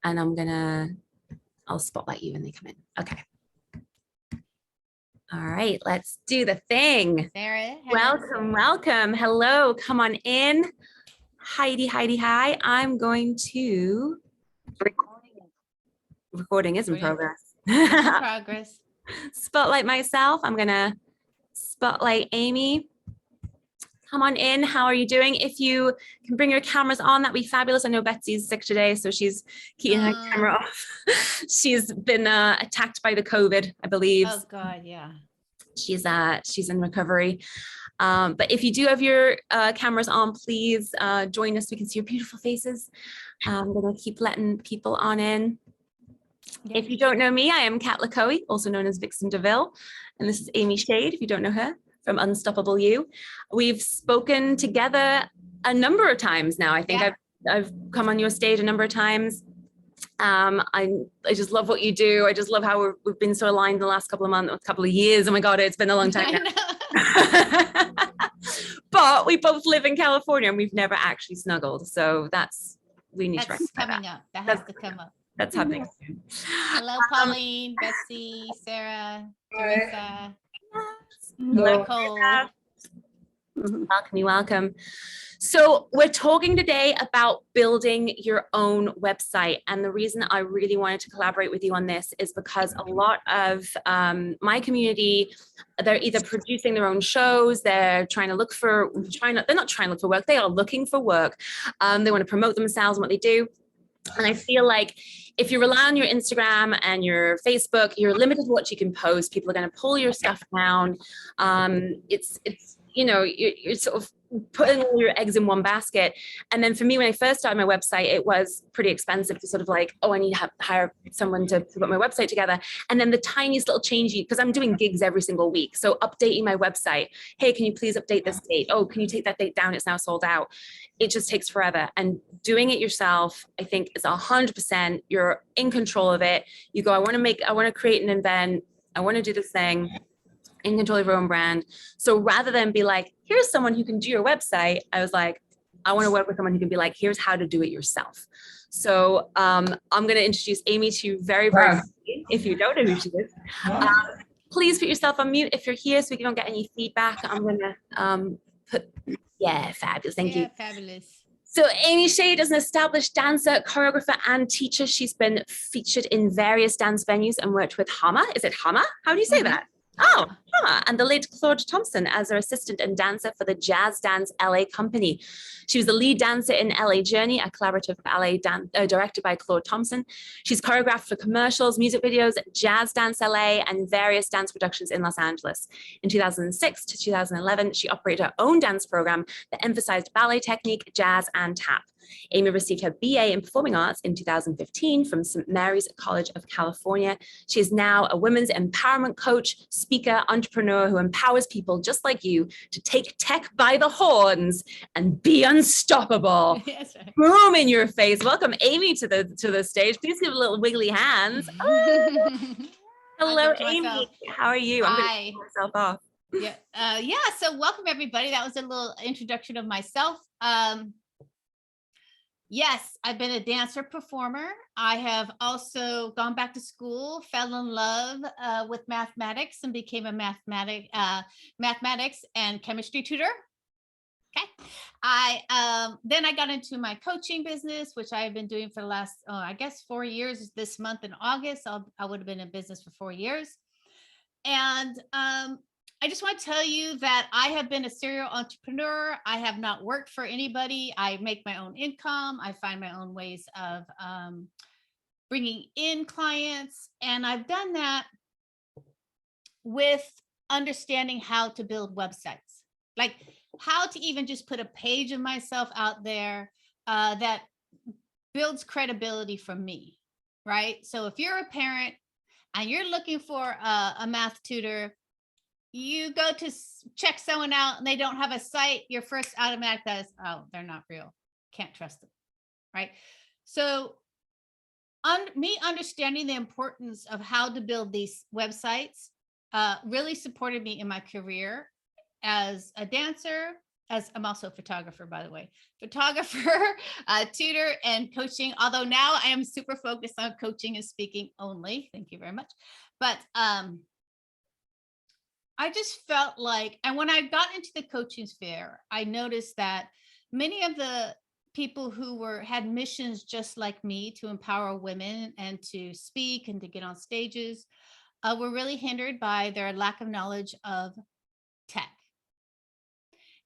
and I'll spotlight you when they come in. Okay. All right, let's do the thing. Sarah, welcome, welcome. Hello, come on in. Heidi, hi. I'm going to recording is in progress. Spotlight myself. I'm gonna spotlight Amy. Come on in. How are you doing? If you can bring your cameras on, that'd be fabulous. I know Betsy's sick today, so she's keeping her camera off. She's been attacked by the COVID, I believe. Oh God, yeah. She's in recovery. But if you do have your cameras on, please join us. We can see your beautiful faces. I'm gonna keep letting people on in. Yeah. If you don't know me, I am Kat Lacoe, also known as Vixen DeVille, and this is Amy Shade, if you don't know her, from Unstoppable You. We've spoken together a number of times now. I think I've come on your stage a number of times. I just love what you do. I just love how we've been so aligned the last couple of years. Oh my God, it's been a long time now. But we both live in California and we've never actually snuggled. So we need to coming up. That has to come up. That's happening soon. Hello, Pauline, Betsy, Sarah, Teresa, Nicole. Welcome. So we're talking today about building your own website. And the reason I really wanted to collaborate with you on this is because a lot of my community, they're either producing their own shows, they're they're not trying to look for work, they are looking for work. They want to promote themselves and what they do. And I feel like if you rely on your Instagram and your Facebook, you're limited to what you can post. People are going to pull your stuff down. You're sort of putting all your eggs in one basket. And then for me, when I first started my website, it was pretty expensive to sort of like, oh, I need to hire someone to put my website together. And then the tiniest little change, because I'm doing gigs every single week. So updating my website, hey, can you please update this date? Oh, can you take that date down? It's now sold out. It just takes forever. And doing it yourself, I think is 100%, you're in control of it. You go, I want to create an event. I want to do this thing. In control of your own brand. So rather than be like, here's someone who can do your website, I was like, I want to work with someone who can be like, here's how to do it yourself. So I'm going to introduce Amy to you very quickly, if you don't know who she is. Please put yourself on mute if you're here so we don't get any feedback. I'm going to fabulous. Thank you. Fabulous. So Amy Shade is an established dancer, choreographer, and teacher. She's been featured in various dance venues and worked with Hama. Is it Hama? How do you say that? Oh, and the late Claude Thompson as her assistant and dancer for the Jazz Dance LA company. She was the lead dancer in LA Journey, a collaborative ballet directed by Claude Thompson. She's choreographed for commercials, music videos, Jazz Dance LA, and various dance productions in Los Angeles. In 2006 to 2011, she operated her own dance program that emphasized ballet technique, jazz, and tap. Amy received her BA in Performing Arts in 2015 from St. Mary's College of California. She is now a women's empowerment coach, speaker, entrepreneur who empowers people just like you to take tech by the horns and be unstoppable. Yes, right. Boom in your face. Welcome, Amy, to the stage. Please give a little wiggly hands. Hello, Amy. How are you? I'm going to put myself off. So welcome, everybody. That was a little introduction of myself. Yes, I've been a dancer performer. I have also gone back to school, fell in love with mathematics and became a mathematics and chemistry tutor. Okay. Then I got into my coaching business, which I've been doing for the last, 4 years. This month in August, I would have been in business for 4 years. And I just want to tell you that I have been a serial entrepreneur. I have not worked for anybody. I make my own income. I find my own ways of bringing in clients. And I've done that with understanding how to build websites, like how to even just put a page of myself out there that builds credibility from me, right? So if you're a parent and you're looking for a math tutor, you go to check someone out and they don't have a site, your first automatic is, oh, they're not real. Can't trust them, right? So me understanding the importance of how to build these websites really supported me in my career as a dancer, as I'm also a photographer, by the way, photographer, tutor, and coaching. Although now I am super focused on coaching and speaking only. Thank you very much. But I just felt like, and when I got into the coaching sphere, I noticed that many of the people who had missions just like me to empower women and to speak and to get on stages were really hindered by their lack of knowledge of tech.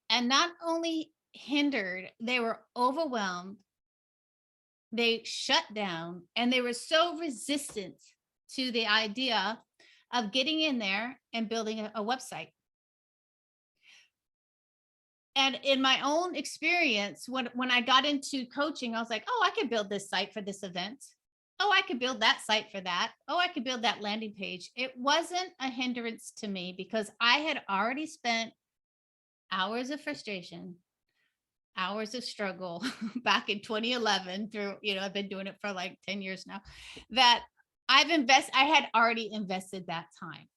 And not only hindered, they were overwhelmed, they shut down, and they were so resistant to the idea of getting in there and building a website. And in my own experience, when I got into coaching, I was like, oh, I could build this site for this event. Oh, I could build that site for that. Oh, I could build that landing page. It wasn't a hindrance to me because I had already spent hours of frustration, hours of struggle back in 2011 through, I've been doing it for like 10 years now, that I had already invested that time.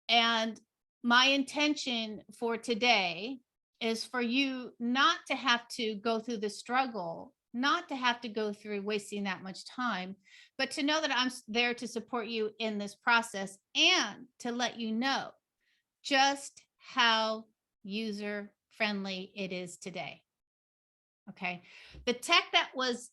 And my intention for today is for you not to have to go through the struggle, not to have to go through wasting that much time, but to know that I'm there to support you in this process and to let you know just how user friendly it is today. Okay. The tech that was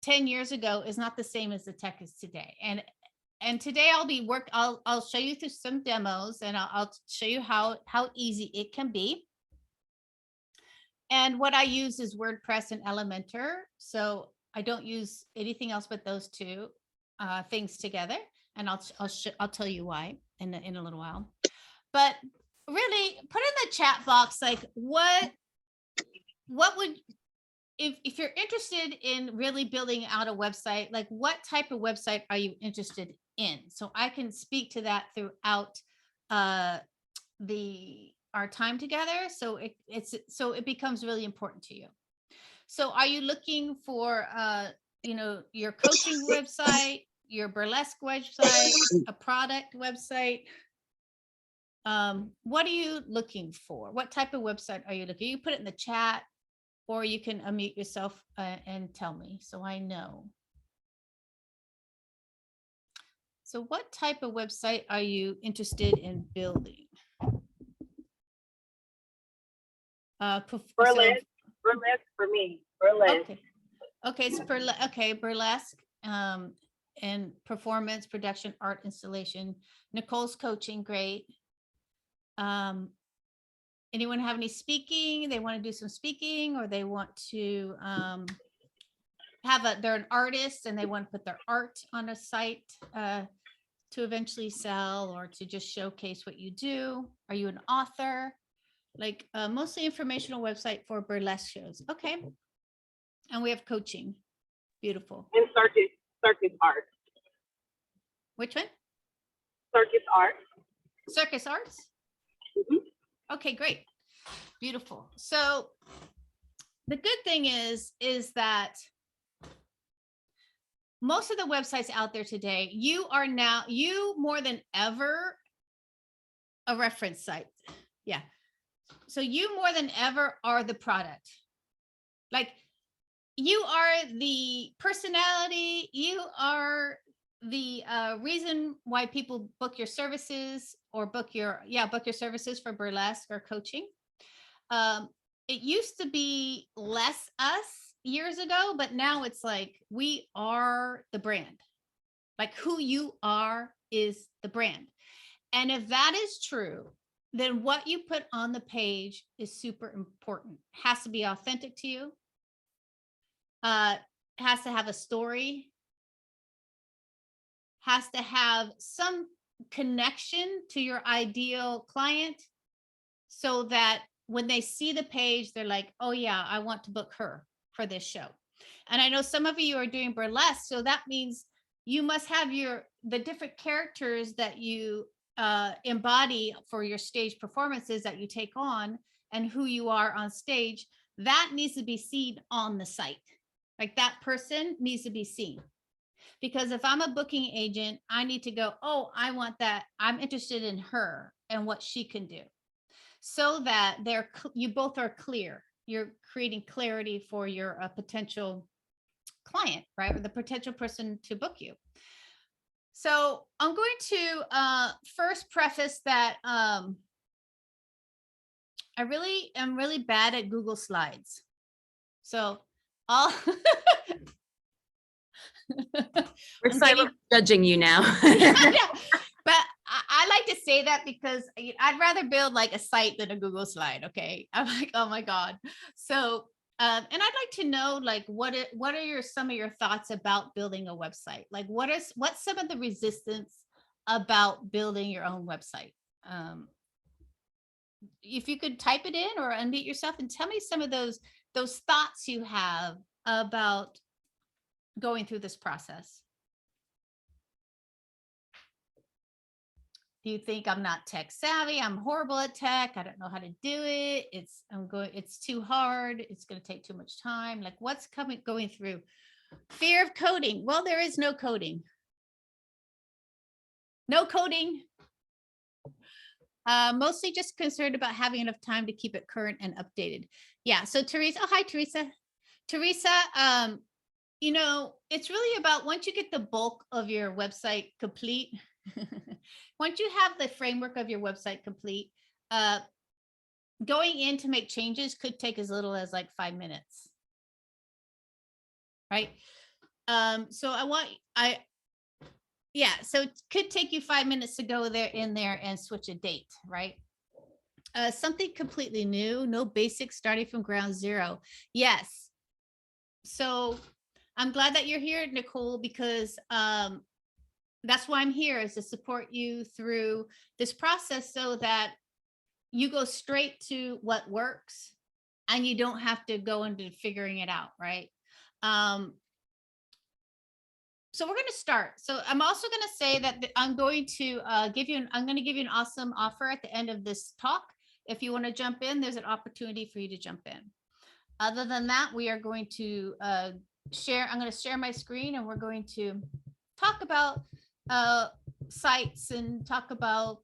10 years ago is not the same as the tech is today. And today I'll show you through some demos and I'll show you how easy it can be. And what I use is WordPress and Elementor. So I don't use anything else but those two things together. And I'll tell you why in a little while. But really put in the chat box, like what would, if you're interested in really building out a website, like what type of website are you interested in? So I can speak to that throughout our time together. So it becomes really important to you. So are you looking for your coaching website, your burlesque website, a product website? What are you looking for? What type of website are you looking? You put it in the chat, or you can unmute yourself and tell me so I know. So what type of website are you interested in building? Burlesque for me. Burlesque. Okay, it's burlesque and performance, production, art installation. Nicole's coaching, great. Anyone have any speaking? They want to do some speaking, or they want to they're an artist and they want to put their art on a site to eventually sell or to just showcase what you do. Are you an author? Like mostly informational website for burlesque shows. Okay. And we have coaching. Beautiful. And circus art. Which one? Circus art. Circus arts? Mm-hmm. Okay, great. Beautiful. So the good thing is that most of the websites out there today, you more than ever a reference site. Yeah. So you more than ever are the product. Like you are the personality, you are the reason why people book your services or book your services for burlesque or coaching. It used to be less us years ago, but now it's like we are the brand. Like who you are is the brand. And if that is true, then what you put on the page is super important. Has to be authentic to you. Has to have a story. Has to have some connection to your ideal client so that when they see the page, they're like, oh yeah, I want to book her for this show. And I know some of you are doing burlesque, so that means you must have the different characters that you embody for your stage performances that you take on and who you are on stage. That needs to be seen on the site. Like that person needs to be seen. Because if I'm a booking agent, I need to go, oh, I want that. I'm interested in her and what she can do. so that you both are clear. You're creating clarity for your potential client, right? Or the potential person to book you. So I'm going to first preface that I really am really bad at Google Slides. So all We're silently judging you now. But I like to say that because I'd rather build like a site than a Google slide. Okay. I'm like, oh my God. So, and I'd like to know, like, what are some of your thoughts about building a website? Like, what's some of the resistance about building your own website? If you could type it in or unmute yourself and tell me some of those thoughts you have about going through this process. Do you think I'm not tech savvy? I'm horrible at tech. I don't know how to do it. It's too hard. It's going to take too much time. Like, what's going through? Fear of coding. Well, there is no coding. No coding. Mostly just concerned about having enough time to keep it current and updated. Yeah. So Teresa, oh, hi, Teresa. Teresa, you know, it's really about once you get the bulk of your website complete, once you have the framework of your website complete, going in to make changes could take as little as like 5 minutes. Right. So so it could take you 5 minutes to go in there and switch a date, right? Something completely new, no basics, starting from ground zero. Yes. So I'm glad that you're here, Nicole, because that's why I'm here, is to support you through this process so that you go straight to what works and you don't have to go into figuring it out, right? So we're going to start. So I'm also going to say that I'm going to give you an awesome offer at the end of this talk. If you want to jump in, there's an opportunity for you to jump in. Other than that, we are going to I'm going to share my screen and we're going to talk about sites and talk about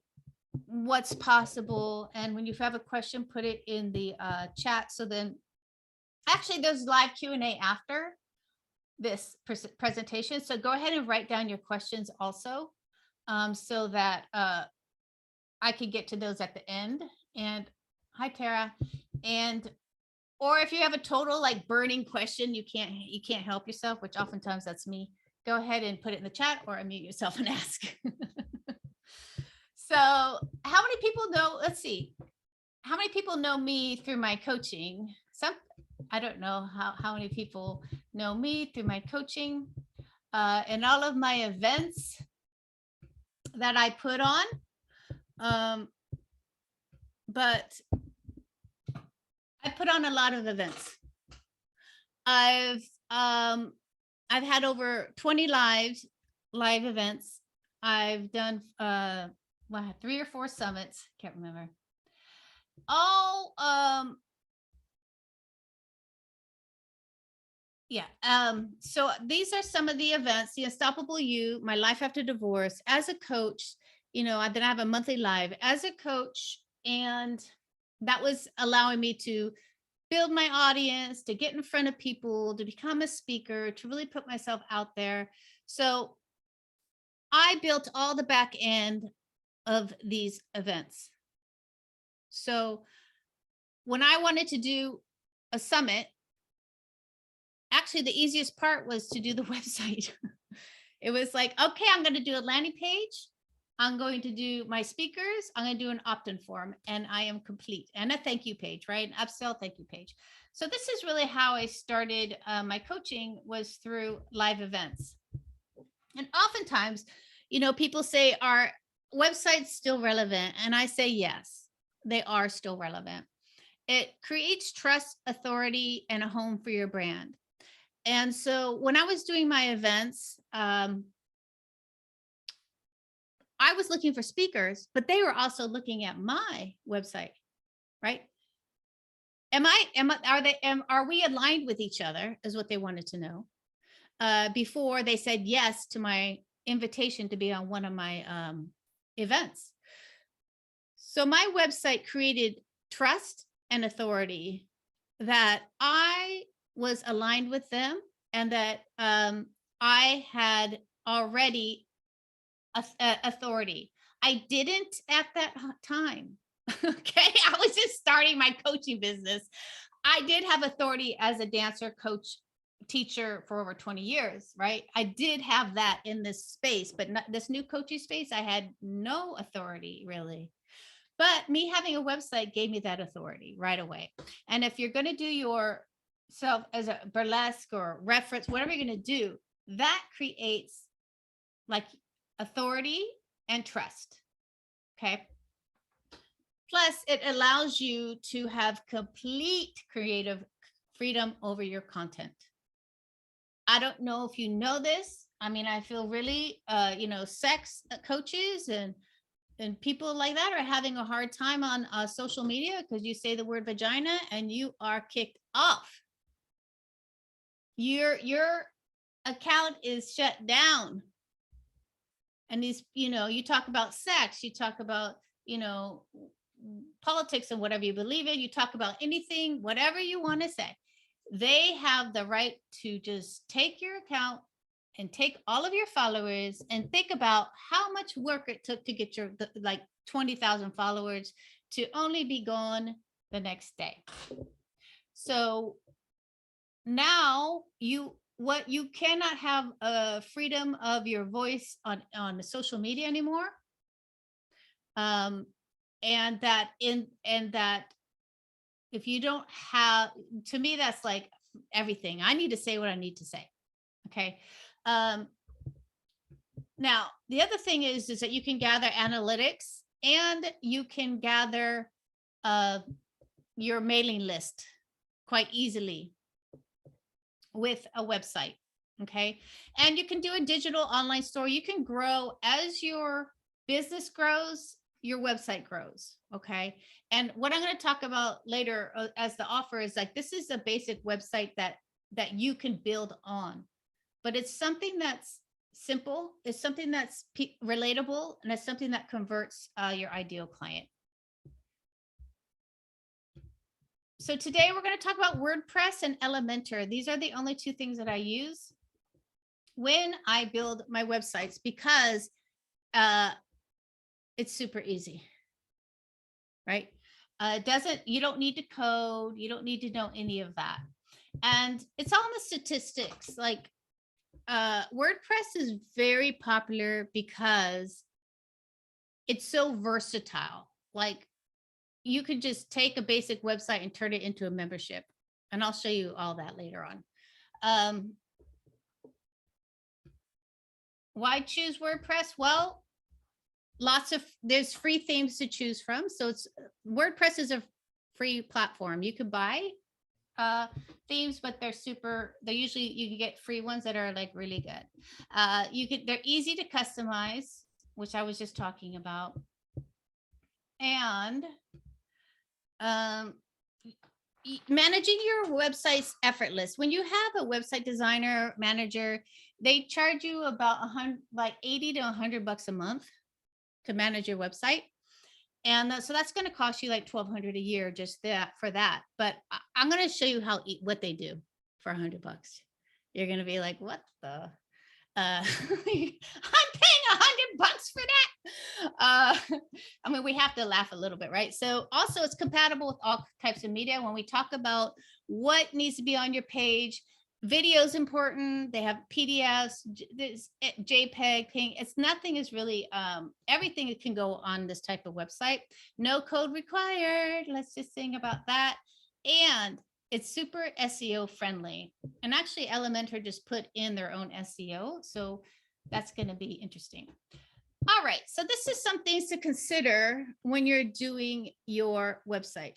what's possible. And when you have a question, put it in the chat. So then actually there's live Q&A after this presentation. So go ahead and write down your questions also, so that I can get to those at the end. And hi, Tara. And or if you have a total like burning question, you can't help yourself, which oftentimes that's me. Go ahead and put it in the chat or unmute yourself and ask. So how many people know, let's see, how many people know me through my coaching? I don't know how many people know me through my coaching and all of my events that I put on. But I put on a lot of events. I've had over 20 live events. I've done 3 or 4 summits, can't remember. All so these are some of the events: the Unstoppable You, My Life After Divorce, as a coach, you know, then I have a monthly live as a coach, and that was allowing me to build my audience, to get in front of people, to become a speaker, to really put myself out there. So I built all the back end of these events. So when I wanted to do a summit, actually the easiest part was to do the website. It was like, okay, I'm going to do a landing page. I'm going to do my speakers. I'm going to do an opt-in form, and I am complete. And a thank you page, right? An upsell thank you page. So this is really how I started my coaching, was through live events. And oftentimes, you know, people say, are websites still relevant? And I say, yes, they are still relevant. It creates trust, authority, and a home for your brand. And so when I was doing my events, I was looking for speakers, but they were also looking at my website, right? Are we aligned with each other, is what they wanted to know, before they said yes to my invitation to be on one of my events. So my website created trust and authority, that I was aligned with them, and that I had already authority. I didn't at that time. Okay. I was just starting my coaching business. I did have authority as a dancer, coach, teacher for over 20 years, right? I did have that in this space, but not this new coaching space. I had no authority really. But me having a website gave me that authority right away. And if you're going to do yourself as a burlesque or reference, whatever you're going to do, that creates like authority and trust. Okay. Plus, it allows you to have complete creative freedom over your content. I don't know if you know this. I mean, I feel really, sex coaches and people like that are having a hard time on social media because you say the word vagina and you are kicked off. Your account is shut down. And these, you talk about sex, you talk about, politics and whatever you believe in, you talk about anything, whatever you want to say. They have the right to just take your account and take all of your followers and think about how much work it took to get your like 20,000 followers to only be gone the next day. So now you cannot have a freedom of your voice on the social media anymore. And that if you don't have, to me, that's like everything. I need to say what I need to say. Okay. Now, the other thing is that you can gather analytics and you can gather your mailing list quite easily with a website. Okay. And you can do a digital online store. You can grow as your business grows, your website grows. Okay. And what I'm going to talk about later as the offer is like, this is a basic website that you can build on, but it's something that's simple. It's something that's relatable, and it's something that converts your ideal client. So today we're going to talk about WordPress and Elementor. These are the only two things that I use when I build my websites because it's super easy, right? You don't need to code. You don't need to know any of that. And it's all in the statistics. Like WordPress is very popular because it's so versatile. Like you could just take a basic website and turn it into a membership. And I'll show you all that later on. Why choose WordPress? Well, there's free themes to choose from. So WordPress is a free platform. You could buy themes, but they're usually, you can get free ones that are like really good. They're easy to customize, which I was just talking about. And managing your website's effortless. When you have a website designer manager, they charge you about $80 to $100 a month to manage your website. And so that's going to cost you like $1,200 a year just for that. But I'm going to show you what they do for $100. You're going to be like, what the? I'm paying $100 for that. I mean, we have to laugh a little bit, right? So also it's compatible with all types of media. When we talk about what needs to be on your page, video is important. They have PDFs, JPEG, PNG. Nothing is really, everything can go on this type of website. No code required. Let's just sing about that. And it's super SEO friendly. And actually Elementor just put in their own SEO. So that's going to be interesting. All right. So this is some things to consider when you're doing your website.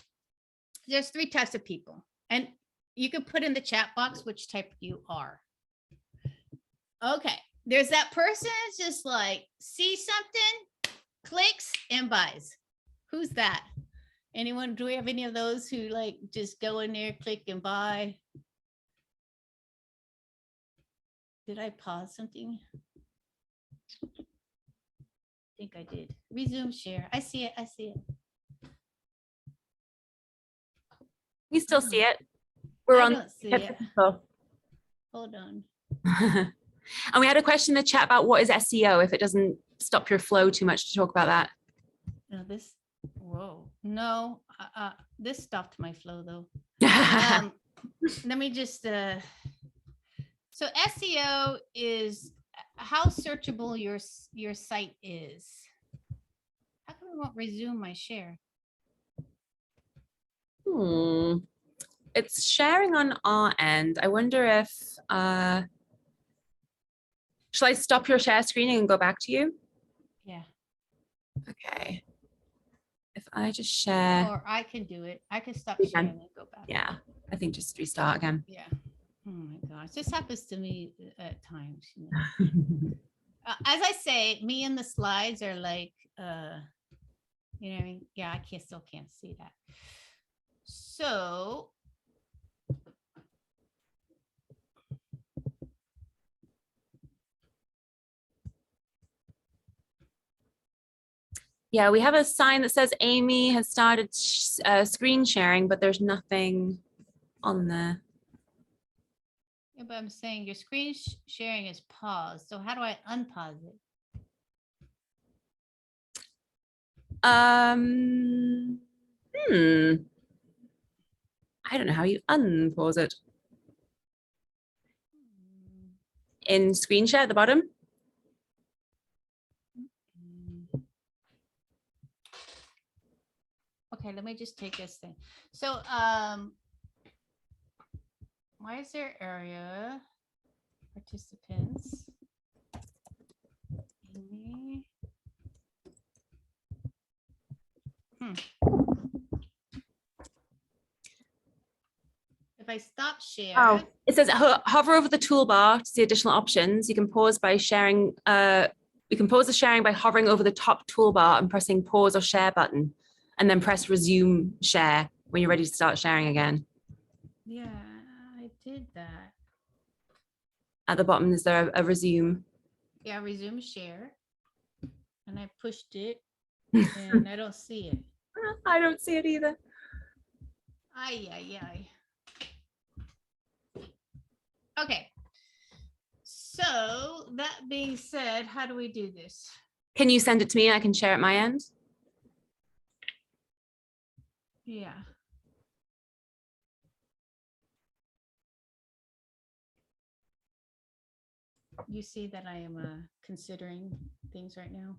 There's 3 types of people. And you can put in the chat box which type you are. Okay. There's that person that's just like, see something, clicks and buys. Who's that? Anyone? Do we have any of those who like just go in there, click and buy? Did I pause something? I think I did. Resume share. I see it. I see it. We still see it. We're I on. don't see it. Oh. Hold on. And we had a question in the chat about what is SEO, if it doesn't stop your flow too much to talk about that. No, this, whoa, no, this stopped my flow though. Let me just, so SEO is how searchable your site is. How come I won't resume my share? It's sharing on our end. I wonder if, shall I stop your share screening and go back to you? Yeah. Okay. If I just share. Or I can do it. I can stop You sharing can. and go back. Yeah, I think just restart again. Yeah. Oh my gosh, this happens to me at times. You know? As I say, me and the slides are like, you know what I mean? Yeah, I still can't see that. So yeah, we have a sign that says Amy has started screen sharing, but there's nothing on there. yeah, but I'm saying your screen sharing is paused. So how do I unpause it? I don't know how you unpause it. In screen share at the bottom. Okay, let me just take this thing. So why is there area participants? Amy. If I stop share. Oh, it says hover over the toolbar to see additional options. You can pause by sharing. You can pause the sharing by hovering over the top toolbar and pressing pause or share button, and then press resume share when you're ready to start sharing again. Yeah, I did that. At the bottom, is there a resume? Yeah, resume share. And I pushed it and I don't see it. I don't see it either. Ay, ay, ay. Okay. So that being said, how do we do this? Can you send it to me and I can share at my end? Yeah. You see that I am considering things right now.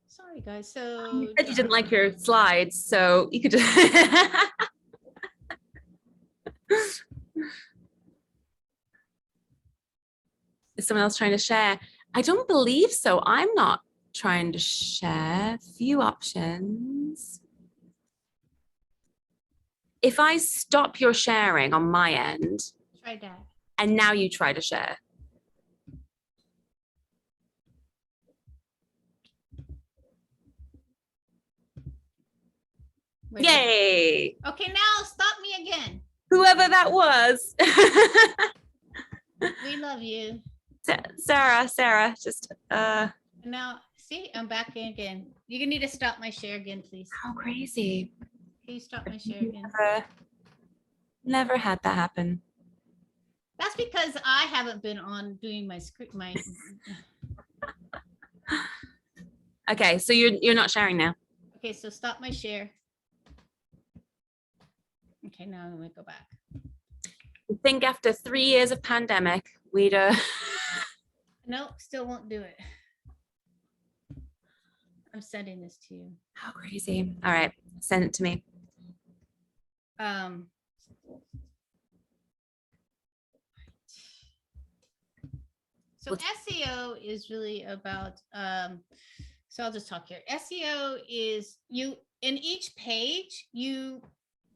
Sorry, guys. So you said you didn't like your slides, so you could just. Is someone else trying to share? I don't believe so. I'm not trying to share. Few options. If I stop your sharing on my end, try that. and now you try to share. Ready? Yay! Okay, now stop me again. Whoever that was. We love you. Sarah, just Now, see, I'm back in again. You need to stop my share again, please. how crazy. Can you stop my share again? Never had that happen. That's because I haven't been on doing my script. Okay, so you're not sharing now. Okay, so stop my share. Okay, now I'm gonna go back. I think after 3 years of pandemic, we'd Nope, still won't do it. I'm sending this to you. How crazy. All right, send it to me. So SEO is really about, so I'll just talk here. SEO is you, in each page, you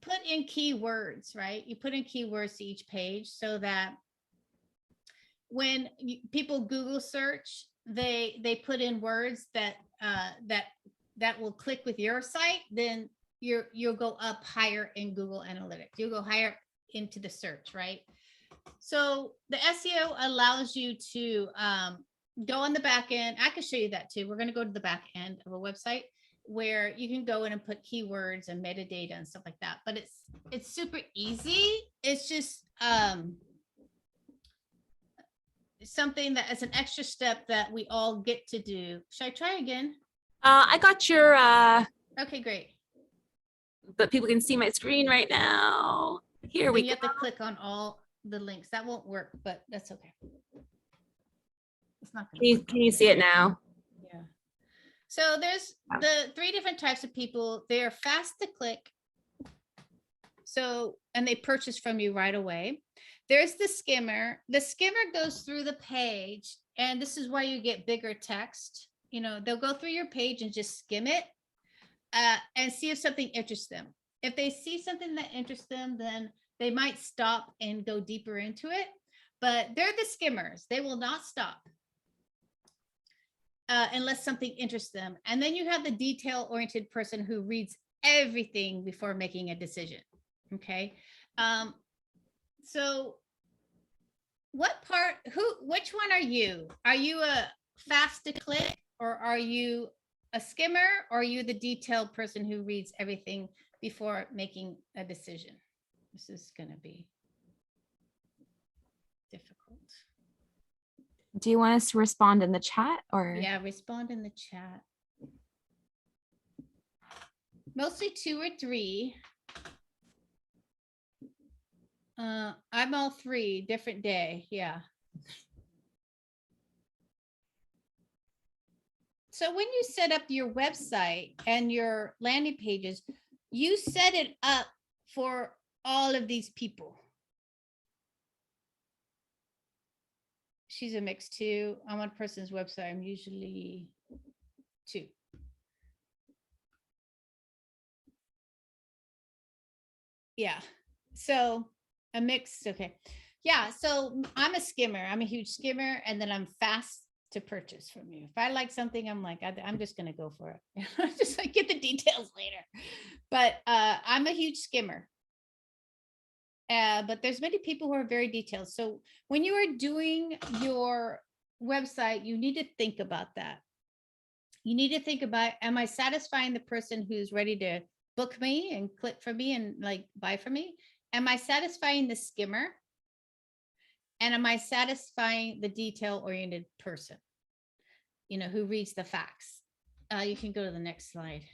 put in keywords, right? You put in keywords to each page so that when people Google search, they put in words that that will click with your site, then you'll go up higher in Google Analytics. You'll go higher into the search, right? So the SEO allows you to go on the back end. I can show you that too. We're going to go to the back end of a website. where you can go in and put keywords and metadata and stuff like that. But it's super easy. It's just something that as an extra step that we all get to do. Should I try again? I got your, Okay, great. but people can see my screen right now. Here we You go. have to click on all the links. That won't work, but that's okay. It's not gonna Can you see it now? Yeah. So there's the 3 different types of people. They're fast to click. So, and they purchase from you right away. There's the skimmer. The skimmer goes through the page, and this is why you get bigger text. You know, they'll go through your page and just skim it and see if something interests them. If they see something that interests them, then they might stop and go deeper into it. But they're the skimmers. They will not stop unless something interests them. And then you have the detail-oriented person who reads everything before making a decision. Okay. So which one are you? Are you a fast to click, or are you a skimmer, or are you the detailed person who reads everything before making a decision? This is going to be difficult. Do you want us to respond in the chat or? Yeah, respond in the chat. Mostly 2 or 3. I'm all 3, different day. Yeah. So when you set up your website and your landing pages, you set it up for all of these people. She's a mix too. I'm on a person's website. I'm usually 2. Yeah. So a mix. Okay. Yeah. So I'm a skimmer. I'm a huge skimmer. And then I'm fast to purchase from you. If I like something, I'm like, I'm just going to go for it. Just like get the details later. But I'm a huge skimmer. But there's many people who are very detailed. So when you are doing your website, you need to think about that. You need to think about, am I satisfying the person who's ready to book me and click for me and like buy from me? Am I satisfying the skimmer? And am I satisfying the detail-oriented person, you know, who reads the facts? You can go to the next slide.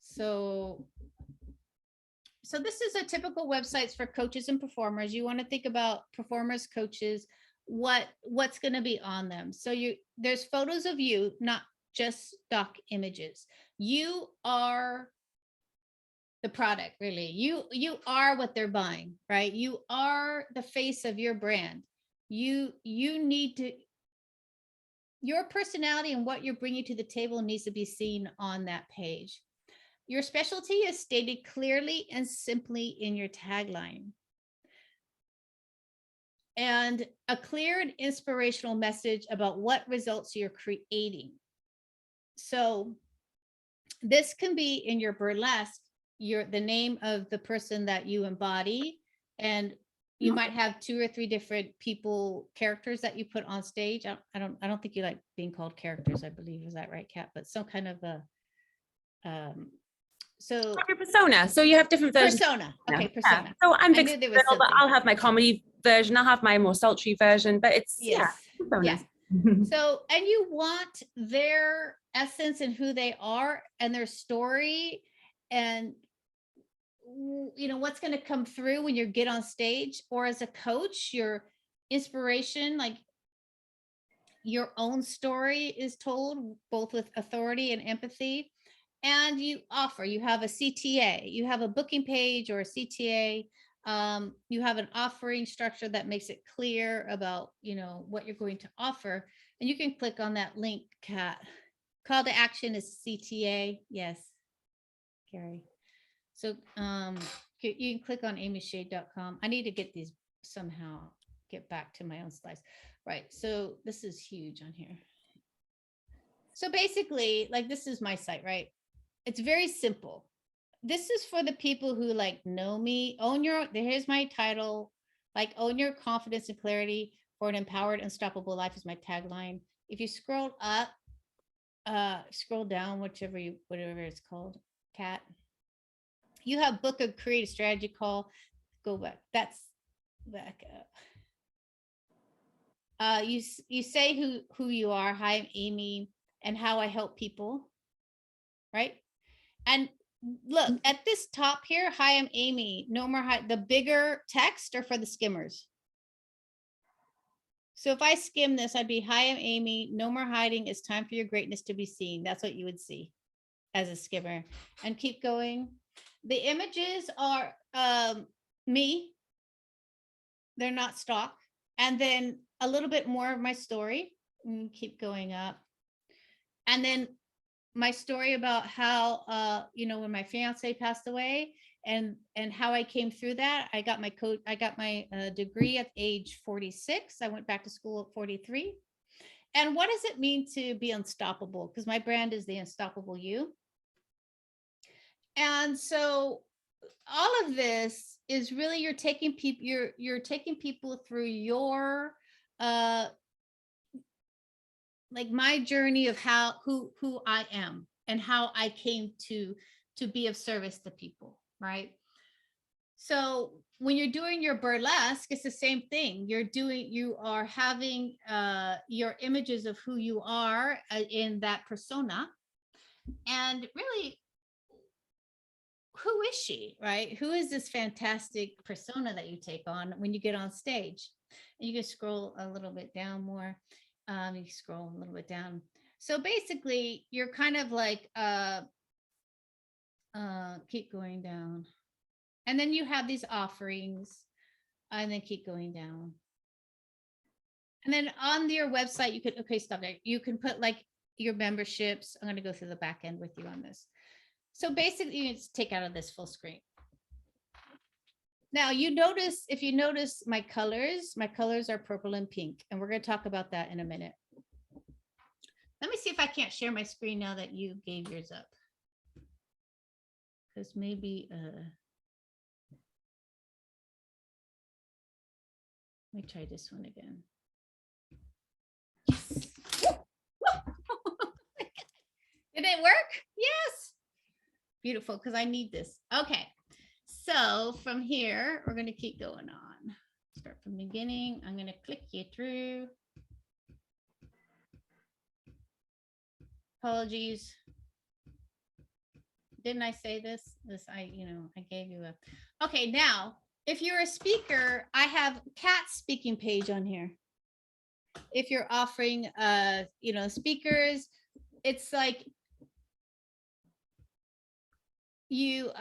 So this is a typical websites for coaches and performers. You want to think about performers, coaches, what's going to be on them. So there's photos of you, not just stock images. You are the product, really. You are what they're buying, right? You are the face of your brand. You need to, your personality and what you're bringing to the table needs to be seen on that page. Your specialty is stated clearly and simply in your tagline. And a clear and inspirational message about what results you're creating. So this can be in your burlesque, the name of the person that you embody, and you might have 2 or 3 different people, characters that you put on stage. I don't think you like being called characters, I believe. Is that right, Kat? But some kind of a so Your persona. So you have different versions. Persona. Okay, persona. Yeah. So I'm Vixen, but I'll have my comedy version. I'll have my more sultry version, but it's yes. Yeah. So, and you want their essence and who they are and their story, and you know what's going to come through when you get on stage, or as a coach, your inspiration, like your own story is told both with authority and empathy. And you have a CTA, you have a booking page or a CTA. You have an offering structure that makes it clear about, you know, what you're going to offer. And you can click on that link, Kat. Call to action is CTA. Yes, Gary. So you can click on amyshade.com. I need to get these somehow, get back to my own slides. Right. So this is huge on here. So basically, like, this is my site, right? It's very simple. This is for the people who like know me. Here's my title, like own your confidence and clarity for an empowered, unstoppable life is my tagline. If you scroll up, scroll down, whatever it's called, Cat. You have book of creative strategy call. Go back. That's back up. You say who you are. Hi, I'm Amy, and how I help people. Right. And look at this top here. Hi, I'm Amy. No more hi. The bigger text are for the skimmers. So if I skim this, I'd be, hi, I'm Amy. No more hiding. It's time for your greatness to be seen. That's what you would see as a skimmer. And keep going. The images are me. They're not stock. And then a little bit more of my story. And keep going up. And then my story about how, when my fiance passed away and how I came through that. I got my degree at age 46. I went back to school at 43. And what does it mean to be unstoppable? Because my brand is the Unstoppable You. And so all of this is really, you're taking people through your, like my journey of who I am and how I came to be of service to people, right? So when you're doing your burlesque, it's the same thing. You are having your images of who you are in that persona. And really, who is she, right? Who is this fantastic persona that you take on when you get on stage? And you can scroll a little bit down more. You scroll a little bit down. So basically, you're kind of like, keep going down. And then you have these offerings, and then keep going down. And then on your website, you could, okay, stop there. You can put like your memberships. I'm going to go through the back end with you on this. So basically, you just take out of this full screen. Now if you notice my colors are purple and pink, and we're going to talk about that in a minute. Let me see if I can't share my screen now that you gave yours up. Because maybe, let me try this one again. Yes. Did it work? Yes. Beautiful, because I need this. Okay. So from here, we're going to keep going on. Start from the beginning. I'm going to click you through. Apologies. Didn't I say this? I gave you a. Okay, now, if you're a speaker, I have Kat's speaking page on here. If you're offering, speakers, it's like you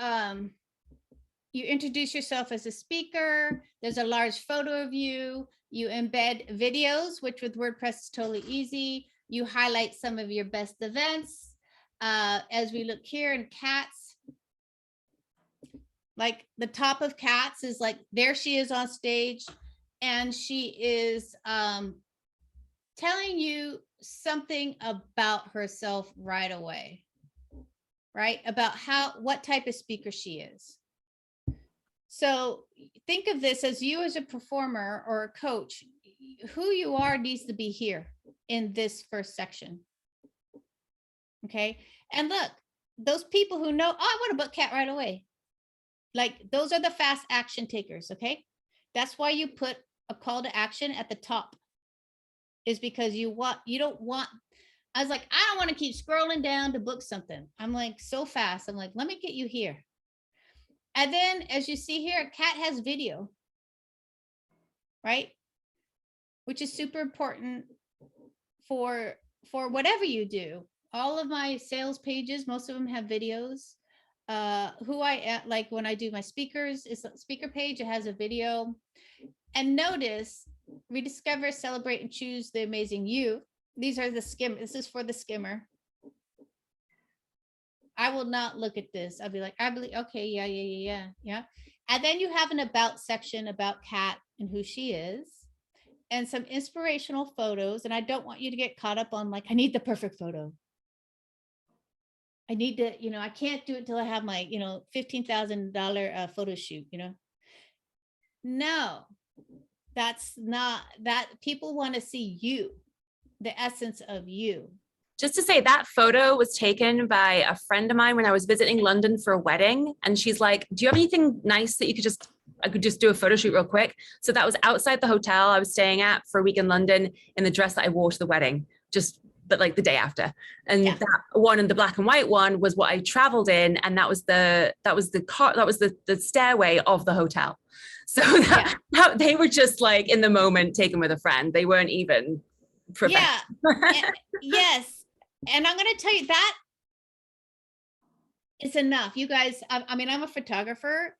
introduce yourself as a speaker. There's a large photo of you. You embed videos, which with WordPress is totally easy. You highlight some of your best events. As we look here in Kat's, like the top of Kat's is like, there she is on stage, and she is telling you something about herself right away, right? About what type of speaker she is. So think of this as you as a performer or a coach, who you are needs to be here in this first section. Okay. And look, those people who know, oh, I want to book Kat right away. Like those are the fast action takers. Okay. That's why you put a call to action at the top, is because you don't want, I was like, I don't want to keep scrolling down to book something. I'm like, so fast. I'm like, let me get you here. And then as you see here, Kat has video, right? Which is super important for whatever you do. All of my sales pages, most of them have videos. Who I am, like when I do my speakers, it's a speaker page, it has a video. And notice, rediscover, celebrate, and choose the amazing you. These are the skim. This is for the skimmer. I will not look at this. I'll be like, I believe, okay, yeah. And then you have an about section about Kat and who she is, and some inspirational photos. And I don't want you to get caught up on like, I need the perfect photo. I need to, I can't do it till I have my, $15,000 photo shoot, No, that's not that. People want to see you, the essence of you. Just to say that photo was taken by a friend of mine when I was visiting London for a wedding. And she's like, do you have anything nice that I could just do a photo shoot real quick. So that was outside the hotel I was staying at for a week in London in the dress that I wore to the wedding, but like the day after. And Yeah. that one and the black and white one was what I traveled in. And that was the stairway of the hotel. So that they were just like in the moment taken with a friend. They weren't even professional. Yeah. Yes. And I'm going to tell you that is enough. You guys, I mean, I'm a photographer.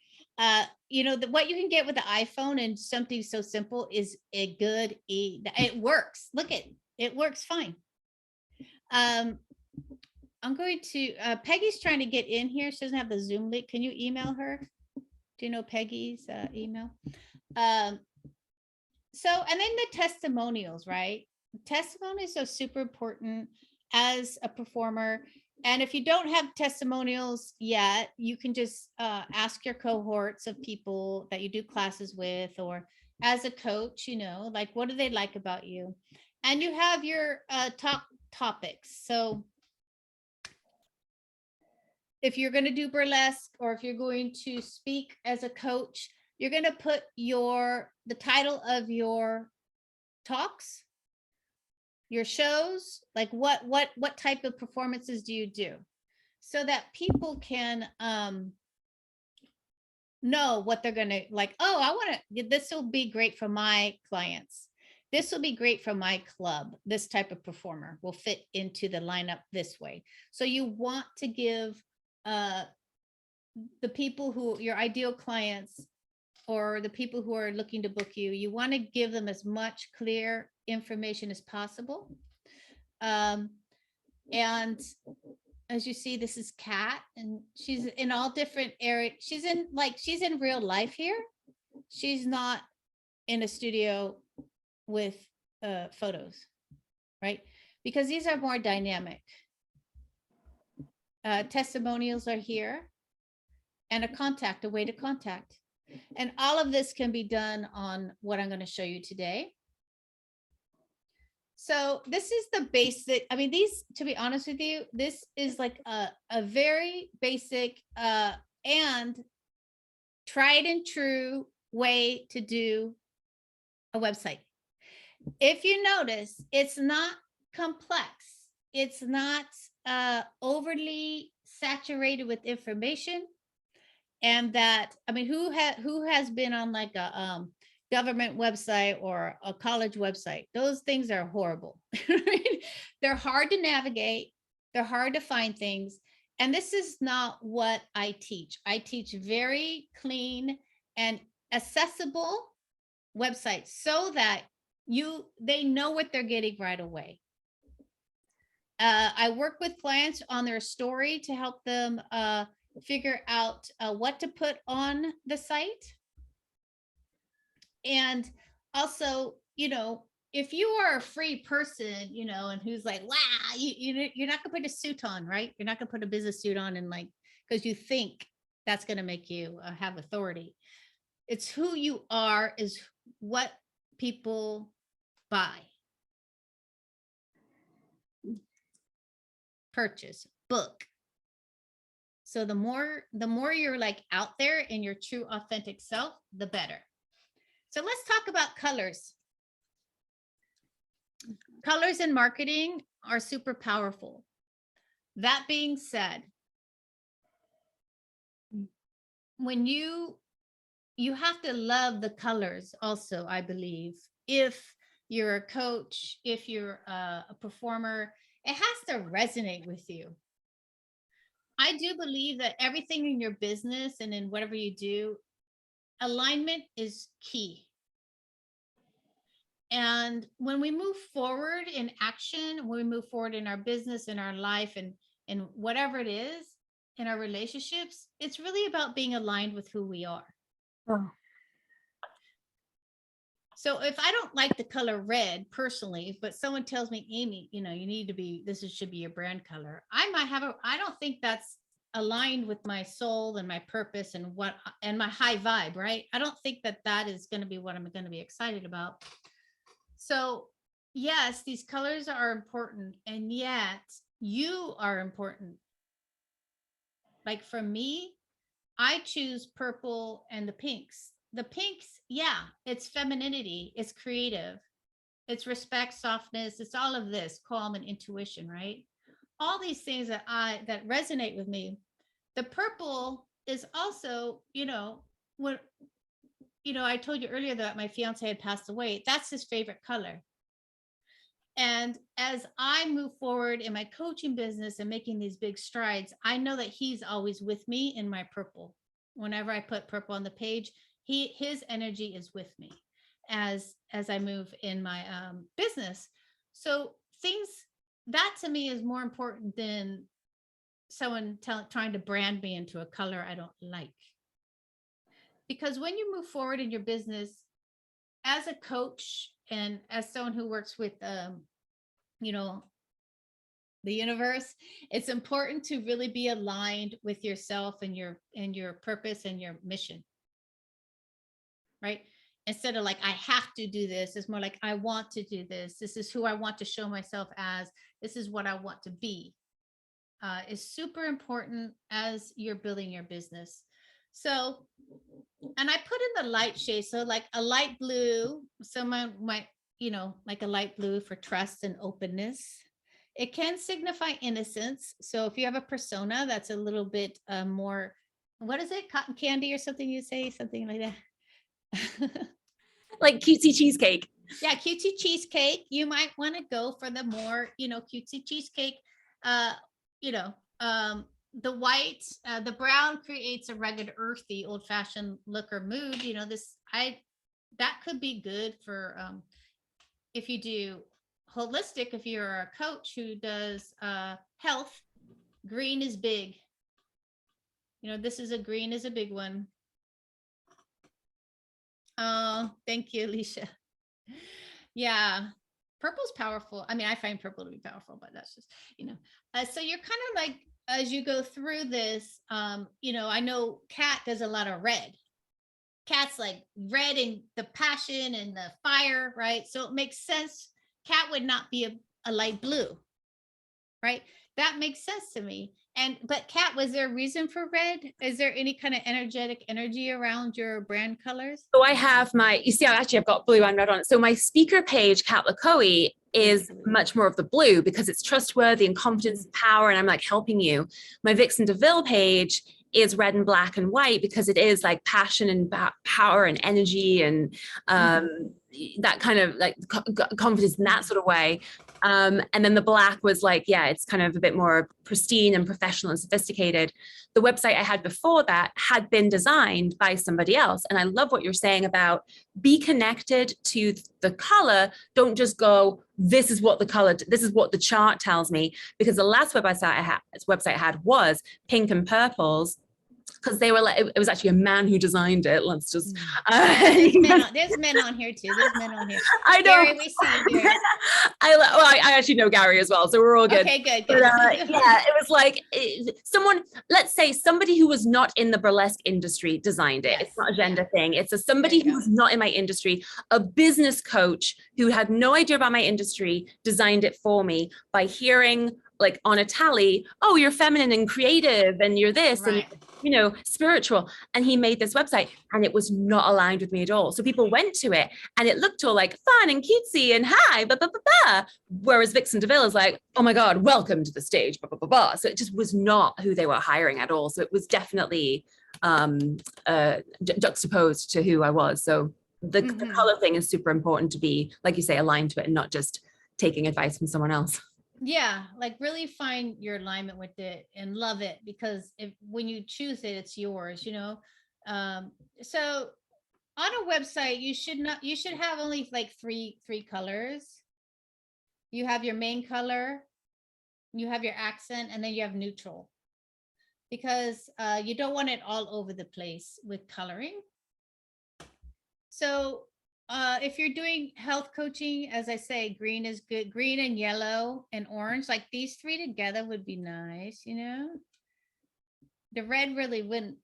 You know, what you can get with the iPhone and something so simple is a good, it works. Look it works fine. I'm going to, Peggy's trying to get in here. She doesn't have the Zoom link. Can you email her? Do you know Peggy's email? So, and then the testimonials, right? Testimonials are super important as a performer. And if you don't have testimonials yet, you can just ask your cohorts of people that you do classes with, or as a coach, you know, like, what do they like about you? And you have your top topics. So if you're going to do burlesque, or if you're going to speak as a coach, you're going to put the title of your talks, your shows, like what type of performances do you do, so that people can know what they're going to like. Oh, I want to, this will be great for my clients. This will be great for my club. This type of performer will fit into the lineup this way. So you want to give the people who your ideal clients, or the people who are looking to book you, you want to give them as much clear information as possible. And as you see, this is Kat, and she's in all different areas. She's in real life here. She's not in a studio with photos, right? Because these are more dynamic. Testimonials are here, and a way to contact. And all of this can be done on what I'm going to show you today. So this is the basic, I mean, these, to be honest with you, this is like a very basic and tried and true way to do a website. If you notice, it's not complex. It's not overly saturated with information. And that, I mean, who has been on like a government website or a college website? Those things are horrible. They're hard to navigate. They're hard to find things. And this is not what I teach. I teach very clean and accessible websites so that they know what they're getting right away. I work with clients on their story to help them figure out what to put on the site. And also, you know, if you are a free person, you know, and who's like, wow, you're not gonna put a suit on, right? You're not gonna put a business suit on and like, because you think that's gonna make you have authority. It's who you are is what people buy, purchase, book. So the more you're like out there in your true authentic self, the better. So let's talk about colors. Colors in marketing are super powerful. That being said, when you have to love the colors also, I believe. If you're a coach, if you're a performer, it has to resonate with you. I do believe that everything in your business and in whatever you do, alignment is key. And when we move forward in action, when we move forward in our business, in our life, and whatever it is, in our relationships, it's really about being aligned with who we are. Oh. So if I don't like the color red personally, but someone tells me, Amy, you know, you need to be, should be your brand color, I might have I don't think that's aligned with my soul and my purpose and my high vibe, right? I don't think that is going to be what I'm going to be excited about. So yes, these colors are important, and yet you are important. Like for me, I choose purple and the pinks. The pinks, yeah, it's femininity, it's creative, it's respect, softness, it's all of this, calm and intuition, right? All these things that resonate with me. The purple is also, when I told you earlier that my fiance had passed away. That's his favorite color. And as I move forward in my coaching business and making these big strides, I know that he's always with me in my purple. Whenever I put purple on the page, his energy is with me as I move in my business. So things that to me is more important than someone trying to brand me into a color I don't like. Because when you move forward in your business as a coach and as someone who works with the universe, it's important to really be aligned with yourself and your purpose and your mission, right? Instead of like, I have to do this, it's more like, I want to do this. This is who I want to show myself as. This is what I want to be. Is super important as you're building your business. So, and I put in the light shade. So like a light blue, someone might, like a light blue for trust and openness. It can signify innocence. So if you have a persona that's a little bit more, what is it? Cotton candy or something, you say something like that. Like cutesy cheesecake. Yeah, cutesy cheesecake. You might want to go for the more, cutesy cheesecake. The white, the brown creates a rugged, earthy, old-fashioned look or mood. That could be good for if you do holistic. If you're a coach who does health, green is big. Green is a big one. Oh, thank you, Alicia. Yeah, purple's powerful. I mean, I find purple to be powerful, but that's just, so you're kind of like, as you go through this, I know Kat does a lot of red. Kat's like red and the passion and the fire, right? So it makes sense. Kat would not be a light blue, right? That makes sense to me. But Kat, was there a reason for red? Is there any kind of energetic energy around your brand colors? So I have I've got blue and red on it. So my speaker page, Kat Lakoe, is much more of the blue because it's trustworthy and confidence and power. And I'm like helping you. My Vixen DeVille page is red and black and white because it is like passion and power and energy and that kind of like confidence in that sort of way. And then the black was like, yeah, it's kind of a bit more pristine and professional and sophisticated. The website I had before that had been designed by somebody else. And I love what you're saying about be connected to the color. Don't just go, this is what the chart tells me. Because the last website I had was pink and purples. Because they were like, it was actually a man who designed it. Let's just. There's men on here too. There's men on here. I know. Gary, we see you, Gary. I actually know Gary as well, so we're all good. Okay, good. But, yeah, it was like let's say somebody who was not in the burlesque industry designed it. Yes. It's not a gender thing. It's somebody who was not in my industry, a business coach who had no idea about my industry designed it for me by hearing like on a tally, oh, you're feminine and creative and you're this and spiritual. And he made this website and it was not aligned with me at all. So people went to it and it looked all like fun and cutesy and hi, blah, blah, blah, blah. Whereas Vixen DeVille is like, oh my God, welcome to the stage, blah, blah, blah, blah. So it just was not who they were hiring at all. So it was definitely juxtaposed to who I was. So the color thing is super important to be, like you say, aligned to it and not just taking advice from someone else. Yeah, like really find your alignment with it and love it, because when you choose it, it's yours, So on a website, you should have only like three colors. You have your main color, you have your accent, and then you have neutral, because you don't want it all over the place with coloring. So if you're doing health coaching, as I say, green is good. Green and yellow and orange, like these three together would be nice, The red really wouldn't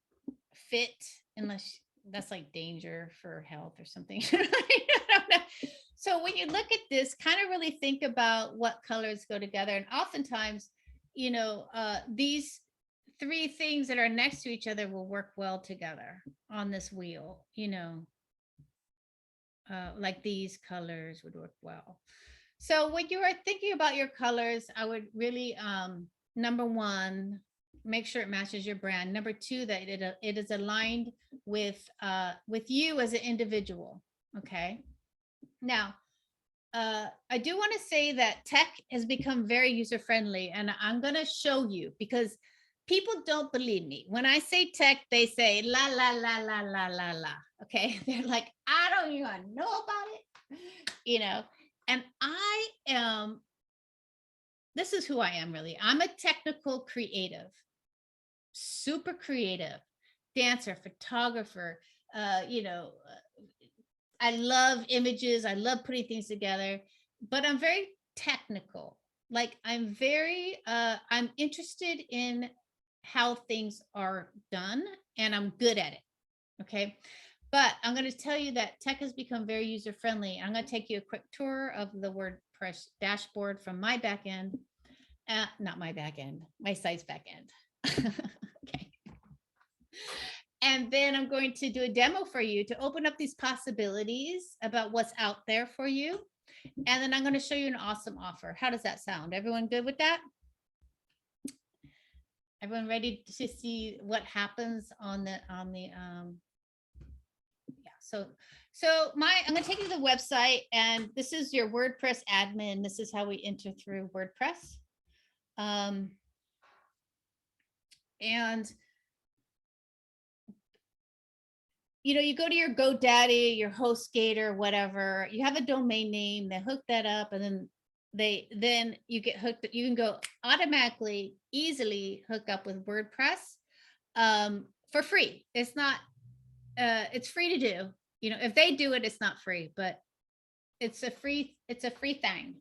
fit unless that's like danger for health or something. I don't know. So when you look at this, kind of really think about what colors go together. And oftentimes, these three things that are next to each other will work well together on this wheel, like these colors would work well. So when you are thinking about your colors, I would really, number one, make sure it matches your brand. Number two, that it is aligned with you as an individual. Okay. Now, I do want to say that tech has become very user-friendly, and I'm going to show you because people don't believe me. When I say tech, they say la, la, la, la, la, la, la. Okay. They're like, I don't even know about it, and I am, this is who I am really. I'm a technical creative, super creative, dancer, photographer, I love images. I love putting things together, but I'm very technical. Like I'm interested in how things are done and I'm good at it. Okay. But I'm going to tell you that tech has become very user friendly. I'm going to take you a quick tour of the WordPress dashboard from my back end. Not my back end, my site's back end. Okay. And then I'm going to do a demo for you to open up these possibilities about what's out there for you. And then I'm going to show you an awesome offer. How does that sound? Everyone good with that? Everyone ready to see what happens on the yeah. So I'm going to take you to the website, and this is your WordPress admin. This is how we enter through WordPress. And you go to your GoDaddy, your HostGator, whatever, you have a domain name, they hook that up, and then you get hooked. You can go automatically, easily hook up with WordPress for free. It's not, it's free to do. If they do it, it's not free, but it's a free thing.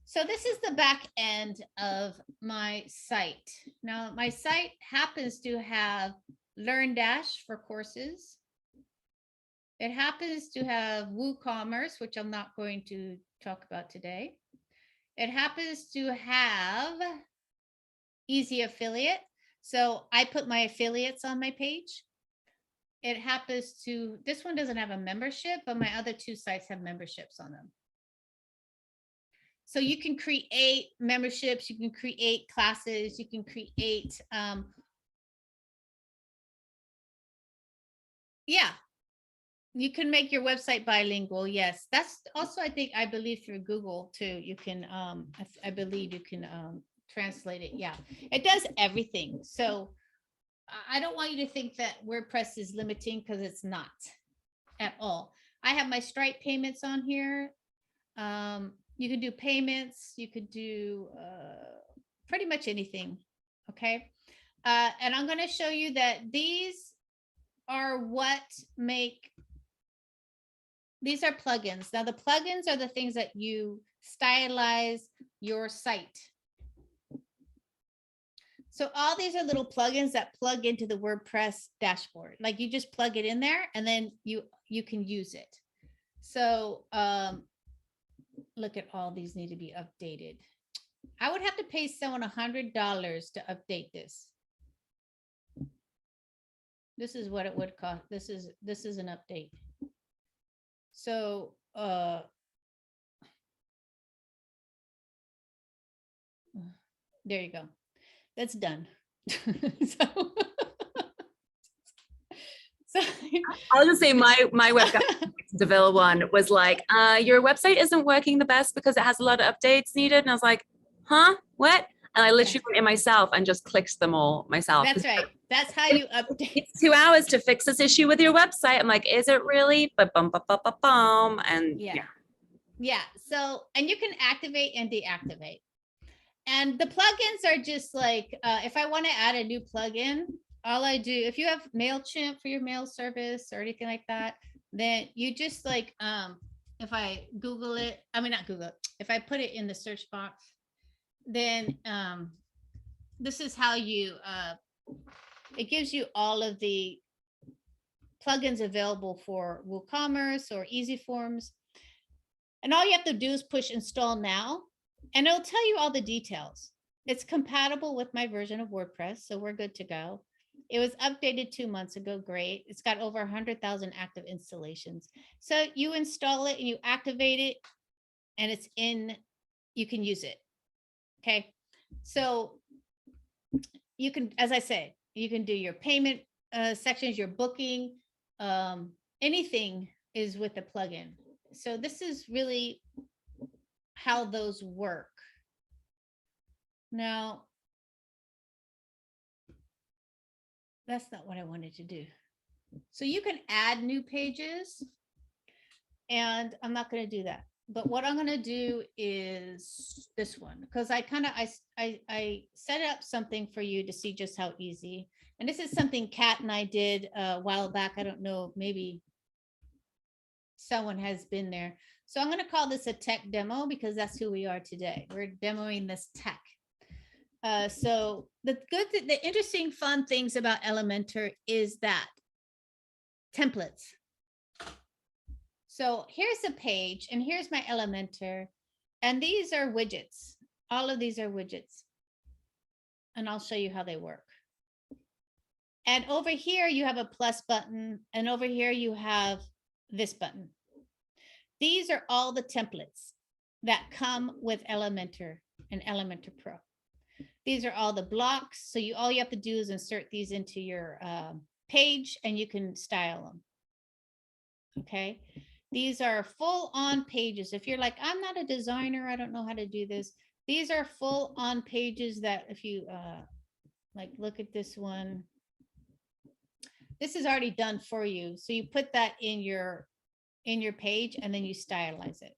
So this is the back end of my site. Now, my site happens to have LearnDash for courses. It happens to have WooCommerce, which I'm not going to talk about today. It happens to have Easy Affiliate. So I put my affiliates on my page. It happens to, this one doesn't have a membership, but my other two sites have memberships on them. So you can create memberships, you can create classes, you can create, yeah. You can make your website bilingual. Yes, that's also, I believe through Google too. You can, I believe you can translate it. Yeah, it does everything. So I don't want you to think that WordPress is limiting, because it's not at all. I have my Stripe payments on here. You can do payments. You could do pretty much anything. Okay. And I'm going to show you that these are these are plugins. Now the plugins are the things that you stylize your site. So all these are little plugins that plug into the WordPress dashboard. Like you just plug it in there and then you can use it. So look at all these need to be updated. I would have to pay someone $100 to update this. This is what it would cost. This is an update. So there you go. That's done. so I'll just say my website Deville one was like, your website isn't working the best because it has a lot of updates needed. And I was like, huh, what? And I literally went in myself and just clicked them all myself. That's right. That's how you update. It's 2 hours to fix this issue with your website. I'm like, is it really? But and yeah. So, and you can activate and deactivate. And the plugins are just like, if I want to add a new plugin, all I do, if you have MailChimp for your mail service or anything like that, then you just like, if I Google it, not Google it, if I put it in the search box, then this is how you, it gives you all of the plugins available for WooCommerce or Easy Forms. And all you have to do is push install now, and it'll tell you all the details. It's compatible with my version of WordPress, so we're good to go. It was updated 2 months ago. Great. It's got over 100,000 active installations. So you install it and you activate it, and it's in, you can use it. Okay. So you can, as I said, you can do your payment sections, your booking, anything is with the plugin. So this is really how those work. Now, that's not what I wanted to do. So you can add new pages, and I'm not going to do that. But what I'm going to do is this one, because I set up something for you to see just how easy. And this is something Kat and I did a while back. I don't know, maybe someone has been there. So I'm going to call this a tech demo because that's who we are today. We're demoing this tech. So the interesting, fun things about Elementor is that templates. So here's a page, and here's my Elementor, and these are widgets. All of these are widgets, and I'll show you how they work. And over here, you have a plus button, and over here, you have this button. These are all the templates that come with Elementor and Elementor Pro. These are all the blocks. So all you have to do is insert these into your page, and you can style them. Okay. These are full on pages. If you're like, I'm not a designer, I don't know how to do this. These are full on pages that if you like, look at this one. This is already done for you. So you put that in your page, and then you stylize it,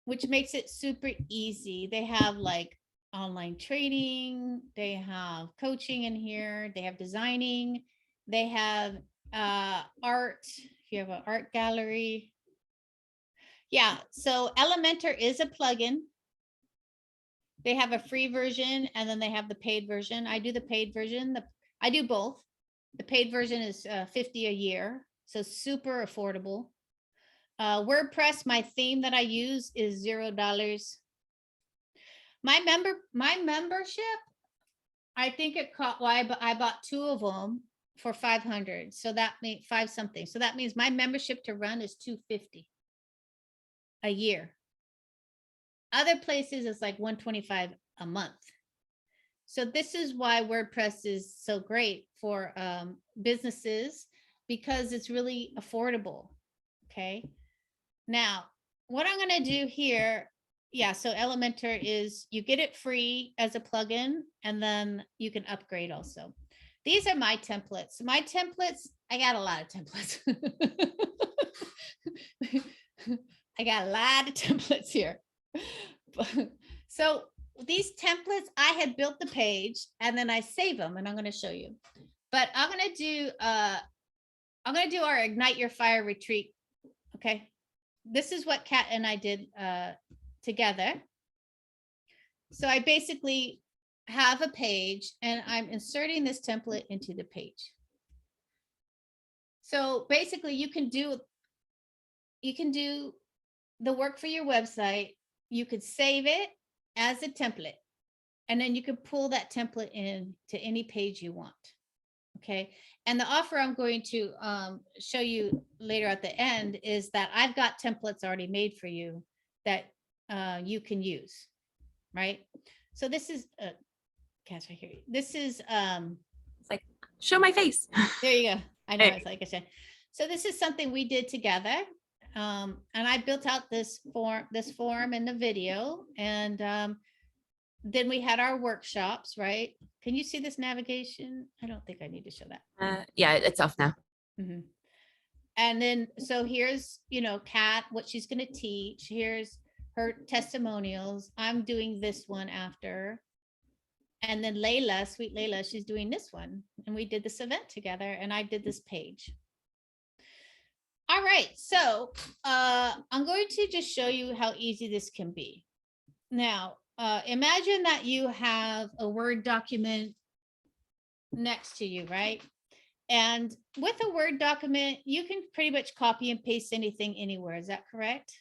which makes it super easy. They have like online training, they have coaching in here, they have designing, they have art. If you have an art gallery. Yeah, so Elementor is a plugin. They have a free version, and then they have the paid version. I do the paid version. I do both. The paid version is $50 a year, so super affordable. WordPress, my theme that I use is $0. My membership, I think it cost, well, I bought 2 of them for 500. So that made 5 something. So that means my membership to run is $250 a year. Other places it's like $125 a month. So this is why WordPress is so great for businesses, because it's really affordable. Okay. Now, what I'm going to do here, yeah, so Elementor is you get it free as a plugin, and then you can upgrade also. These are my templates. My templates, I got a lot of templates. I got a lot of templates here. So these templates, I had built the page, and then I save them, and I'm going to show you. But I'm going to do our Ignite Your Fire retreat. Okay. This is what Kat and I did together. So I basically have a page, and I'm inserting this template into the page. So basically you can do the work for your website. You could save it as a template, and then you can pull that template in to any page you want. Okay. And the offer I'm going to show you later at the end is that I've got templates already made for you that you can use. Right. So this is Kat's right here. This is It's like, show my face. there you go. I know. Hey. It's like I said. So this is something we did together. And I built out this form in the video, and then we had our workshops, right? Can you see this navigation? I don't think I need to show that. Yeah, it's off now. Mm-hmm. And then, so here's, Kat, what she's going to teach. Here's her testimonials. I'm doing this one after. And then Layla, sweet Layla, she's doing this one. And we did this event together, and I did this page. All right, so I'm going to just show you how easy this can be. Now, imagine that you have a Word document next to you, right? And with a Word document, you can pretty much copy and paste anything anywhere. Is that correct?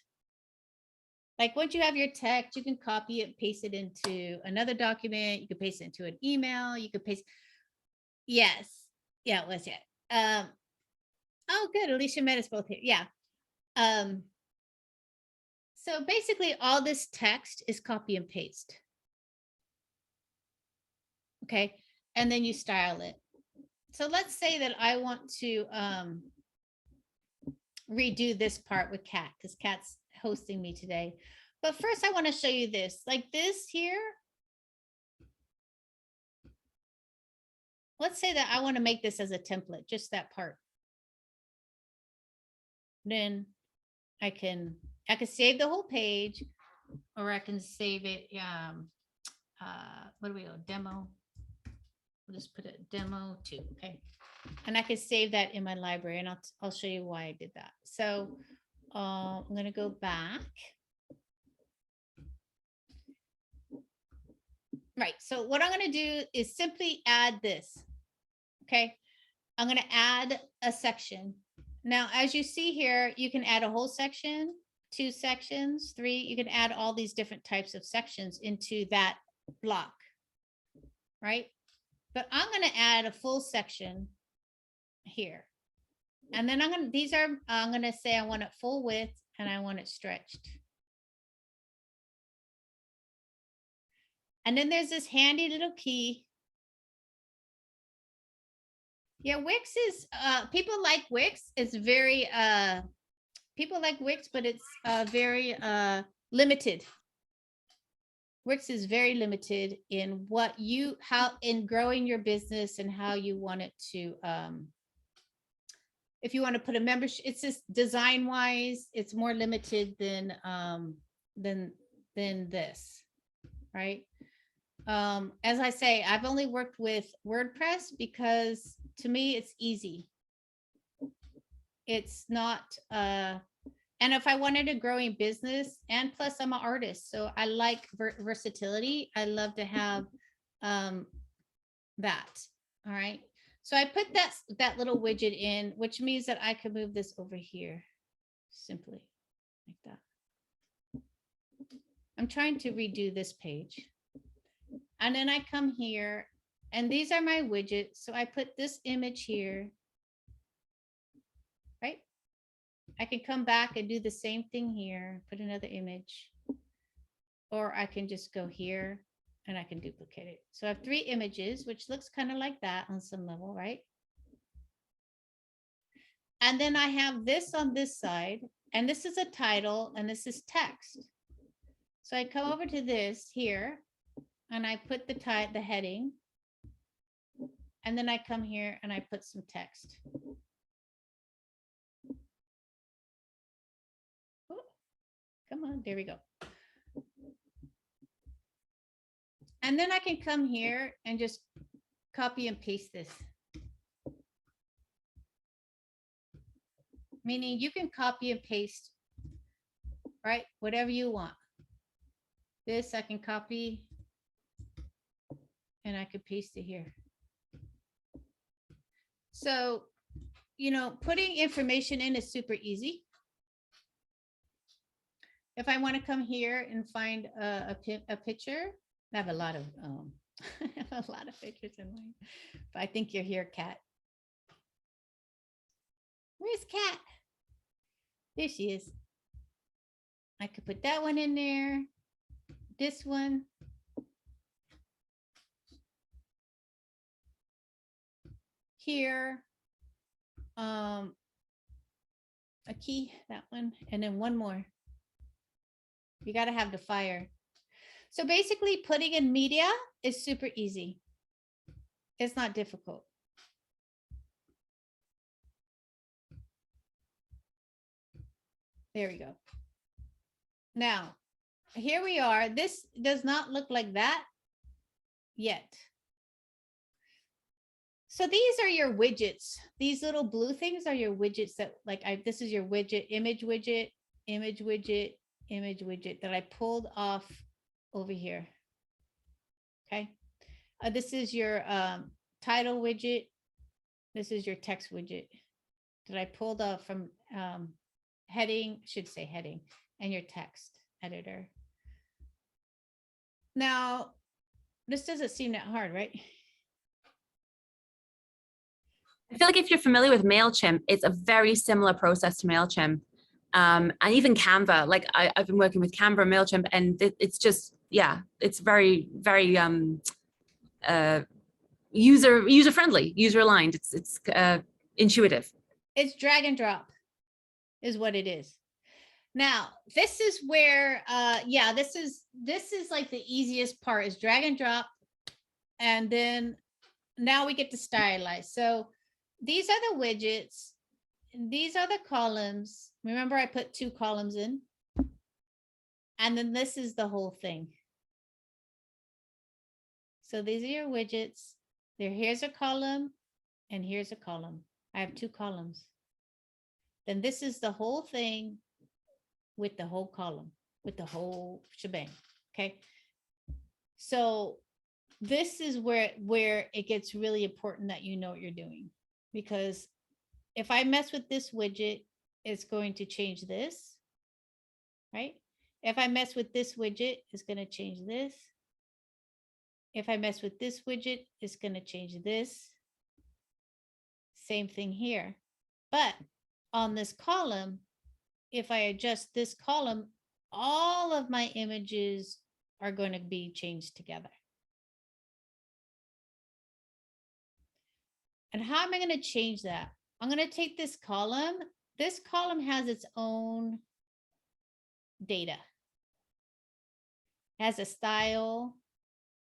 Like once you have your text, you can copy it, paste it into another document. You can paste it into an email. You could paste. Yes. Yeah, it was it. Oh, good. Alicia met us both here. Yeah. So basically all this text is copy and paste. Okay. And then you style it. So let's say that I want to redo this part with Kat, because Kat's hosting me today. But first I want to show you this, like this here. Let's say that I want to make this as a template, just that part. Then I can save the whole page, or I can save it. What do we go? Demo. We'll just put it demo 2. Okay. And I can save that in my library, and I'll show you why I did that. So I'm going to go back. Right. So what I'm going to do is simply add this. Okay. I'm going to add a section. Now, as you see here, you can add a whole section, 2 sections, 3. You can add all these different types of sections into that block. Right. But I'm going to add a full section here. And then I'm going to say I want it full width and I want it stretched. And then there's this handy little key. Yeah, Wix is, people like Wix. It's very, people like Wix, but it's very limited. Wix is very limited in in growing your business and how you want it to, if you want to put a membership, it's just design wise, it's more limited than this, right? As I say, I've only worked with WordPress because to me it's easy. It's not, and if I wanted a growing business, and plus I'm an artist, so I like versatility. I love to have that. All right. So I put that little widget in, which means that I can move this over here simply like that. I'm trying to redo this page. And then I come here, and these are my widgets. So I put this image here, right? I can come back and do the same thing here, put another image, or I can just go here and I can duplicate it. So I have 3 images, which looks kind of like that on some level, right? And then I have this on this side, and this is a title, and this is text. So I come over to this here, and I put the heading, and then I come here and I put some text. Ooh, come on, there we go. And then I can come here and just copy and paste this. Meaning you can copy and paste, right? Whatever you want. This I can copy and I could paste it here. So, you know, putting information in is super easy. If I want to come here and find a picture, I have a lot of I have a lot of pictures in mine. But I think you're here, Kat. Where's Kat? There she is. I could put that one in there. This one. Here. A key, that one, and then one more. You got to have the fire. So basically putting in media is super easy. It's not difficult. There we go. Now, here we are. This does not look like that yet. So these are your widgets. These little blue things are your widgets that this is your widget, image widget, image widget, image widget that I pulled off over here. Okay. This is your title widget. This is your text widget that I pulled up from heading, should say heading, and your text editor. Now, this doesn't seem that hard, right? I feel like if you're familiar with MailChimp, it's a very similar process to MailChimp. And even Canva, like I've been working with Canva and MailChimp, and it's just, yeah, it's very, very user friendly, user aligned. It's intuitive. It's drag and drop is what it is. Now, this is where, yeah, this is like the easiest part is drag and drop. And then now we get to stylize. So these are the widgets. These are the columns. Remember, I put 2 columns in. And then this is the whole thing. So these are your widgets. Here's a column and here's a column. I have 2 columns. Then this is the whole thing with the whole column, with the whole shebang. Okay. So this is where it gets really important that you know what you're doing, because if I mess with this widget, it's going to change this, right? If I mess with this widget, it's going to change this. If I mess with this widget, it's going to change this. Same thing here. But on this column, if I adjust this column, all of my images are going to be changed together. And how am I going to change that? I'm going to take this column. This column has its own data. It has a style.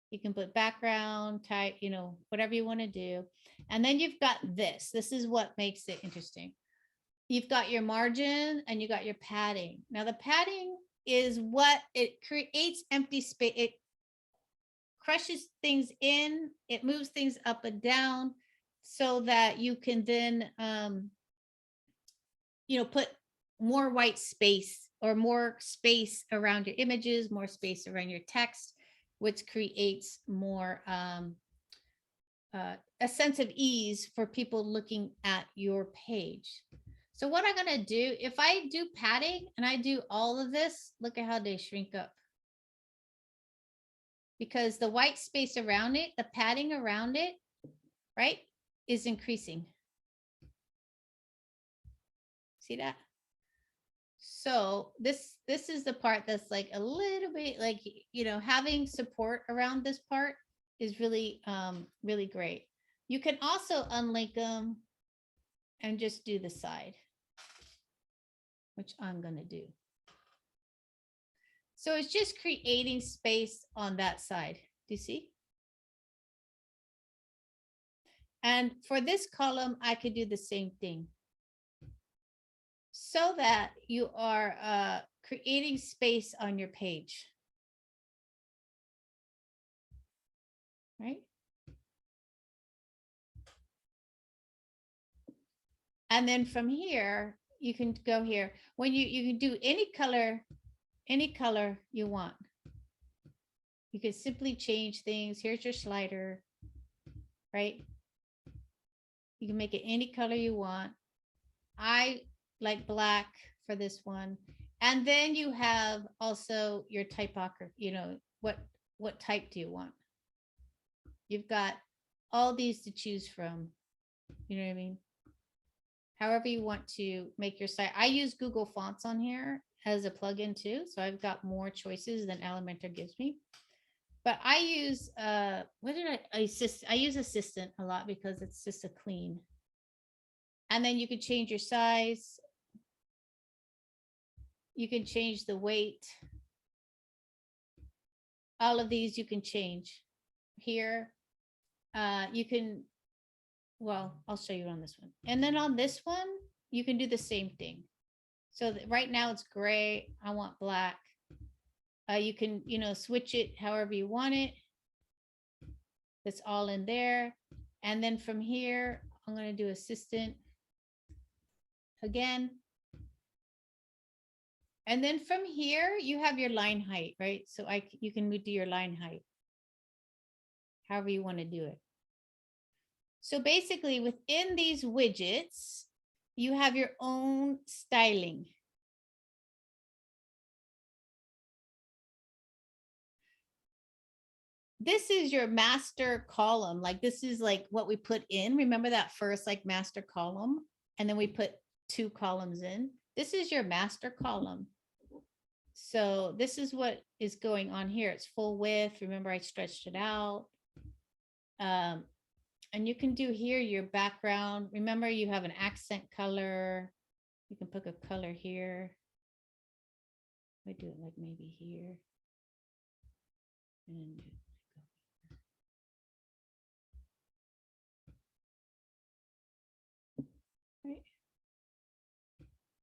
You can put background, type, you know, whatever you want to do. And then you've got this. This is what makes it interesting. You've got your margin and you got your padding. Now the padding is what it creates empty space. It crushes things in, it moves things up and down so that you can then, you know, put more white space or more space around your images, more space around your text, which creates more a sense of ease for people looking at your page. So what I'm going to do, if I do padding and I do all of this, look at how they shrink up. Because the white space around it, the padding around it, right, is increasing. See that? So this is the part that's like a little bit like, you know, having support around this part is really, really great. You can also unlink them and just do the side, which I'm going to do. So it's just creating space on that side. Do you see? And for this column, I could do the same thing, so that you are creating space on your page. Right? And then from here, you can go here. When you can do any color you want. You can simply change things. Here's your slider, right? You can make it any color you want. I like black for this one. And then you have also your typography, you know, what type do you want? You've got all these to choose from. You know what I mean? However you want to make your site. I use Google Fonts on here as a plugin too. So I've got more choices than Elementor gives me. But I use, I use Assistant a lot because it's just a clean. And then you can change your size. You can change the weight. All of these you can change here. You can, well, I'll show you on this one. And then on this one, you can do the same thing. So right now it's gray. I want black. You can, you know, switch it however you want it. That's all in there. And then from here, I'm going to do Assistant again. And then from here, you have your line height, right? So you can do your line height however you want to do it. So basically within these widgets, you have your own styling. This is your master column. Like this is like what we put in. Remember that first like master column? And then we put 2 columns in. This is your master column. So this is what is going on here. It's full width. Remember I stretched it out. And you can do here your background. Remember you have an accent color. You can pick a color here. I do it like maybe here. And right.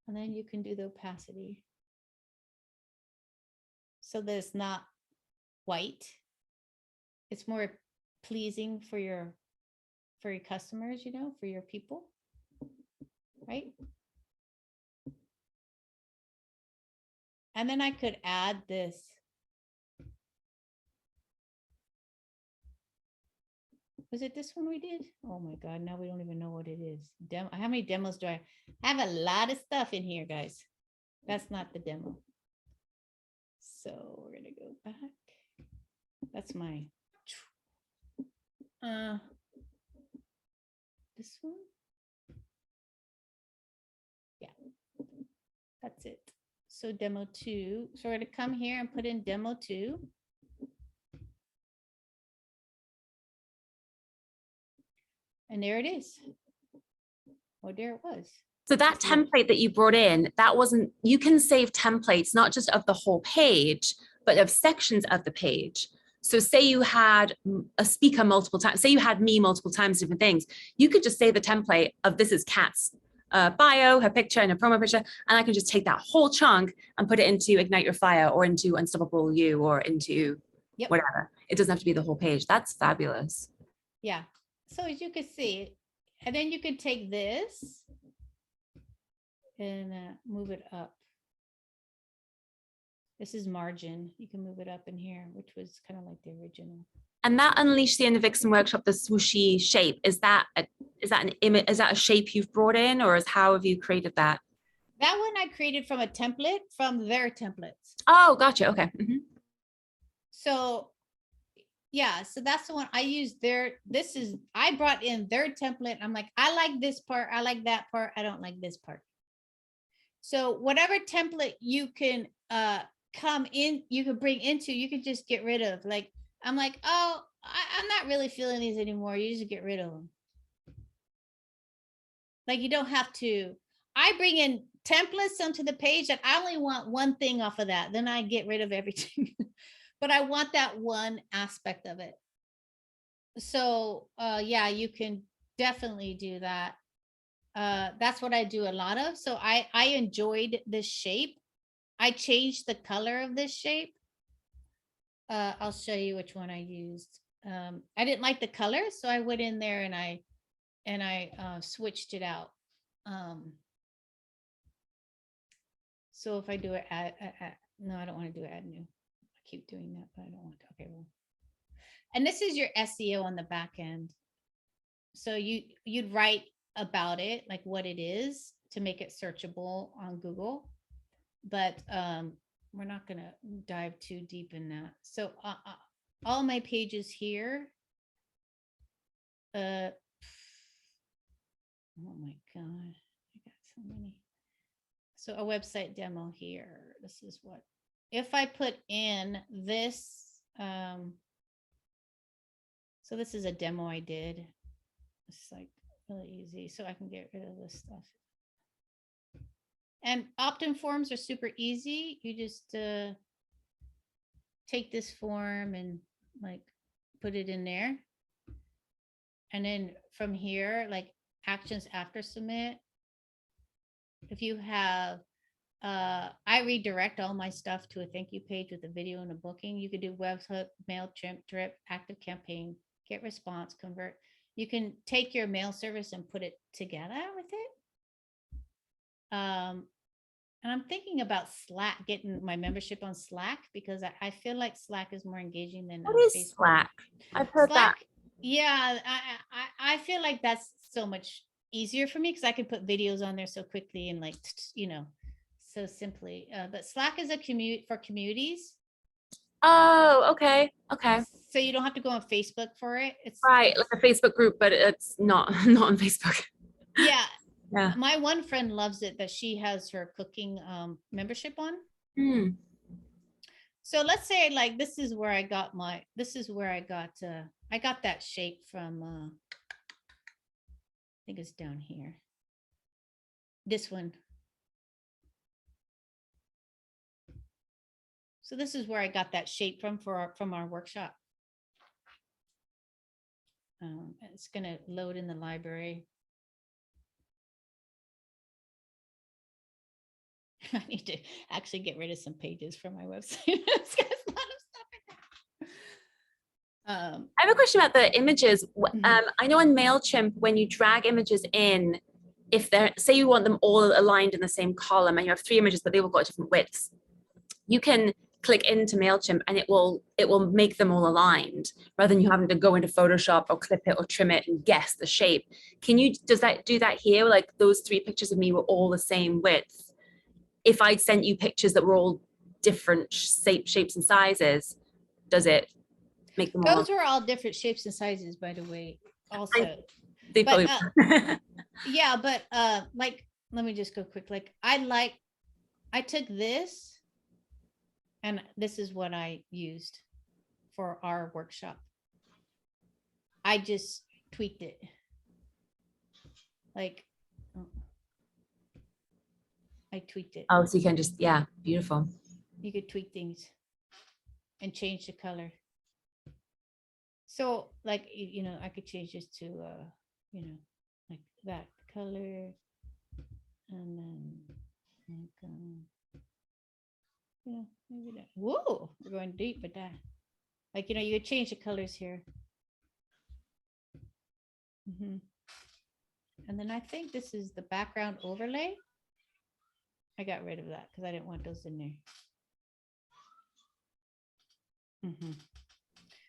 And then you can do the opacity. So that it's not white. It's more pleasing for your customers, you know, for your people, right? And then I could add this. Was it this one we did? Oh my God, now we don't even know what it is. Demo. How many demos do I have? A lot of stuff in here, guys. That's not the demo. So we're gonna go back. That's my this one. Yeah, that's it. So demo 2. So we're gonna come here and put in demo 2. And there it is. Oh, there it was. So that template that you brought in, that wasn't, you can save templates, not just of the whole page, but of sections of the page. So say you had a speaker multiple times, say you had me multiple times, different things, you could just save a template of this is Kat's bio, her picture and her promo picture, and I can just take that whole chunk and put it into Ignite Your Fire or into Unstoppable You or into whatever. It doesn't have to be the whole page. That's fabulous. Yeah. So as you can see, and then you can take this and move it up. This is margin. You can move it up in here, which was kind of like the original. And that Unleash the Inner Vixen workshop, the swooshy shape, is that an image? Is that a shape you've brought in, or how have you created that? That one I created from a template from their templates. Oh, gotcha. Okay. Mm-hmm. So yeah, so that's the one I used there. I brought in their template. I'm like, I like this part. I like that part. I don't like this part. So whatever template you can come in, you can bring into, you can just get rid of. Like, I'm like, oh, I'm not really feeling these anymore. You just get rid of them. Like you don't have to. I bring in templates onto the page that I only want one thing off of that. Then I get rid of everything. But I want that one aspect of it. So yeah, you can definitely do that. That's what I do a lot of. So I enjoyed this shape. I changed the color of this shape. I'll show you which one I used. I didn't like the color, so I went in there and I switched it out. So if I do it no, I don't want to do add new. I keep doing that, but I don't want to. Okay, well. And this is your SEO on the back end. So you'd write about it, like what it is, to make it searchable on Google. But we're not going to dive too deep in that. So all my pages here. Oh my God, I got so many. So a website demo here. This is what, if I put in this, so this is a demo I did. It's like really easy. So I can get rid of this stuff. And opt-in forms are super easy. You just take this form and like put it in there. And then from here, like actions after submit. If you have, I redirect all my stuff to a thank you page with a video and a booking. You could do webhook, MailChimp, Drip, Active Campaign, get response, convert. You can take your mail service and put it together with it. And I'm thinking about Slack, getting my membership on Slack, because I feel like Slack is more engaging than What is Facebook. Slack? I've heard Slack, Yeah, I feel like that's so much easier for me because I can put videos on there so quickly and like, so simply. But Slack is a commute for communities. Oh, okay. Okay. So you don't have to go on Facebook for it. Right, like a Facebook group, but it's not not on Facebook. Yeah. Yeah. My one friend loves it that she has her cooking membership on. Hmm. So let's say like this is where I got I got that shape from I think it's down here. This one. So this is where I got that shape from our workshop. It's gonna load in the library. I need to actually get rid of some pages from my website. It's got a lot of stuff in there. I have a question about the images. Mhm. I know in MailChimp, when you drag images in, if they're, say you want them all aligned in the same column and you have 3 images, but they've all got different widths, you can click into MailChimp and it will make them all aligned rather than you having to go into Photoshop or clip it or trim it and guess the shape. Does that do that here? Like those 3 pictures of me were all the same width. If I'd sent you pictures that were all different shapes and sizes, does it make them all? Those are all different shapes and sizes, by the way, also. They But probably yeah, but like let me just go quick. Like I took this and this is what I used for our workshop. I just tweaked it. Like I tweaked it. Oh, so you can just, yeah, beautiful. You could tweak things and change the color. So like, I could change this to, like that color. And then, like, maybe that. Whoa, we're going deep with that. Like, you could change the colors here. And then I think this is the background overlay. I got rid of that because I didn't want those in there.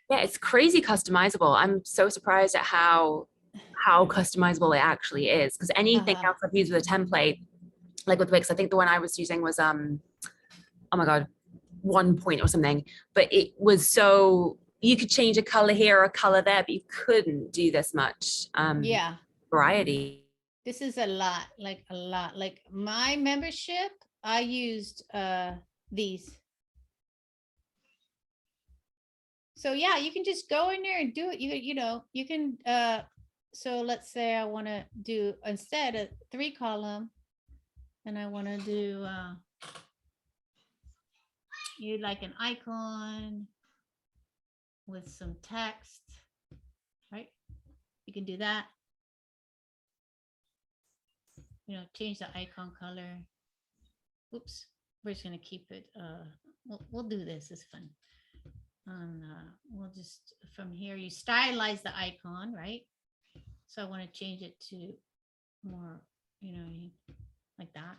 Yeah, it's crazy customizable. I'm so surprised at how customizable it actually is. Because anything else I've used with a template, like with Wix, I think the one I was using was oh my god, 1 point or something. But it was so you could change a color here or a color there, but you couldn't do this much Yeah. variety. This is a lot, like a lot. Like my membership, I used these. So yeah, you can just go in there and do it. You can so let's say I want to do instead a 3 column and I want to do you like an icon with some text, right? You can do that. Change the icon color. Oops, we're just gonna keep it. We'll do this. It's fun. And we'll just from here you stylize the icon, right? So I want to change it to more, like that.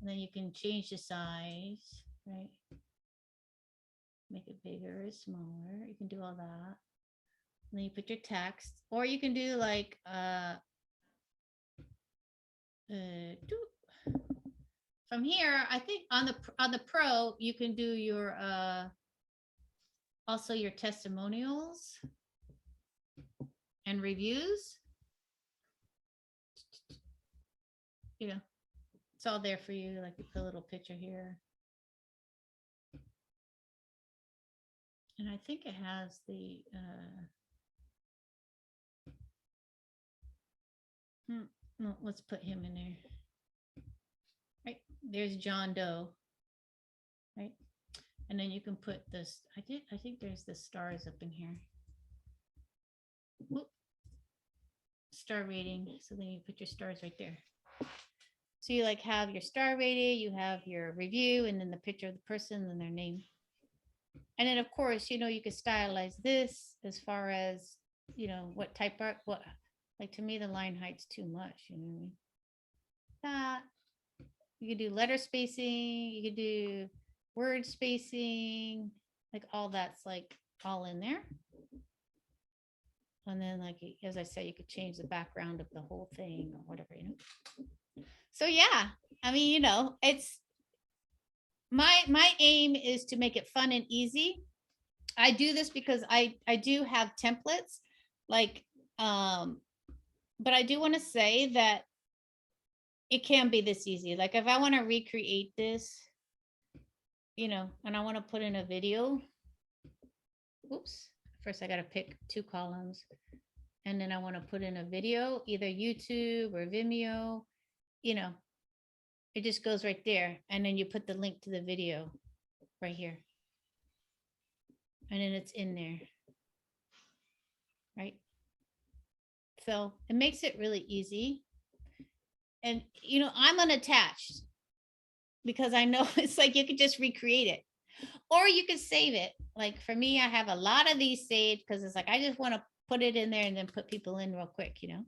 And then you can change the size, right? Make it bigger or smaller. You can do all that. And then you put your text, or you can do like from here. I think on the Pro you can do your also your testimonials and reviews. It's all there for you. Like you put a little picture here. And I think it has the no, let's put him in there. Right, there's John Doe. Right. And then you can put this. I think there's the stars up in here. Whoop. Star rating. So then you put your stars right there. So you like have your star rating, you have your review, and then the picture of the person and their name. And then of course, you could stylize this as far as, what type art, what, like to me, the line height's too much, That you could do letter spacing, you could do word spacing, like all that's like all in there. And then like, as I said, you could change the background of the whole thing or whatever, you know? So yeah, I mean, you know, it's my aim is to make it fun and easy. I do this because I do have templates like, but I do want to say that it can be this easy. Like if I want to recreate this, you know, and I want to put in a video, oops, first I got to pick 2 columns. And then I want to put in a video, either YouTube or Vimeo, you know, it just goes right there. And then you put the link to the video right here. And then it's in there. Right. So it makes it really easy. And, you know, I'm unattached because I know it's like you could just recreate it or you could save it. Like for me, I have a lot of these saved because it's like, I just want to put it in there and then put people in real quick, you know?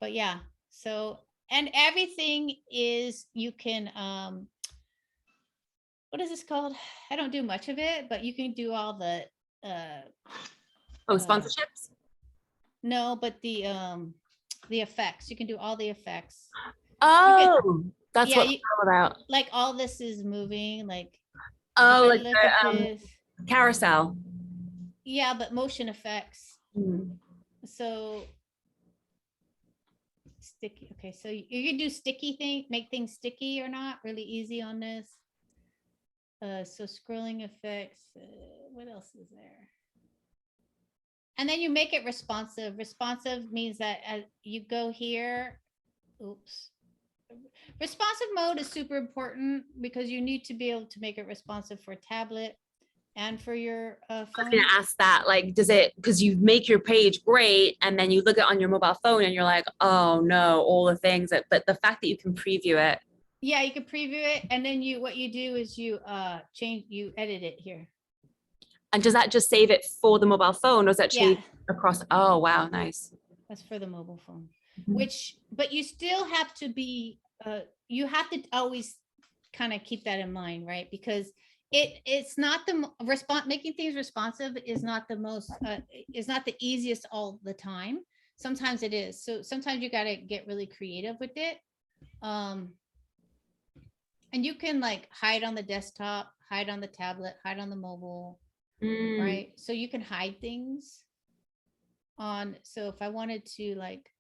But yeah, so, and everything is, you can, what is this called? I don't do much of it, but you can do all the, Sponsorships? no, but the effects, you can do all the effects. Oh, that's yeah, what it's all about. Like all this is moving, like, Oh, like look at this. carousel. Yeah, but motion effects. Mm. So sticky. Okay, so you can do sticky thing, make things sticky or not. Really easy on this. So scrolling effects. What else is there? And then you make it responsive. Responsive means that you go here. Oops. Responsive mode is super important because you need to be able to make it responsive for a tablet and for your phone. I was gonna ask that, like, does it, because you make your page great and then you look at it on your mobile phone and you're like, oh no, all the things that, but the fact that you can preview it. Yeah, you can preview it, and then what you do is you you edit it here. And does that just save it for the mobile phone, or does that change Yeah. across? Oh wow, nice. That's for the mobile phone. Mhm. But you still have to be, you have to always kind of keep that in mind, right? Because it's not the response, making things responsive is not the most, is not the easiest all the time. Sometimes it is. So sometimes you got to get really creative with it. And you can like hide on the desktop, hide on the tablet, hide on the mobile, right? So you can hide things on. So if I wanted to like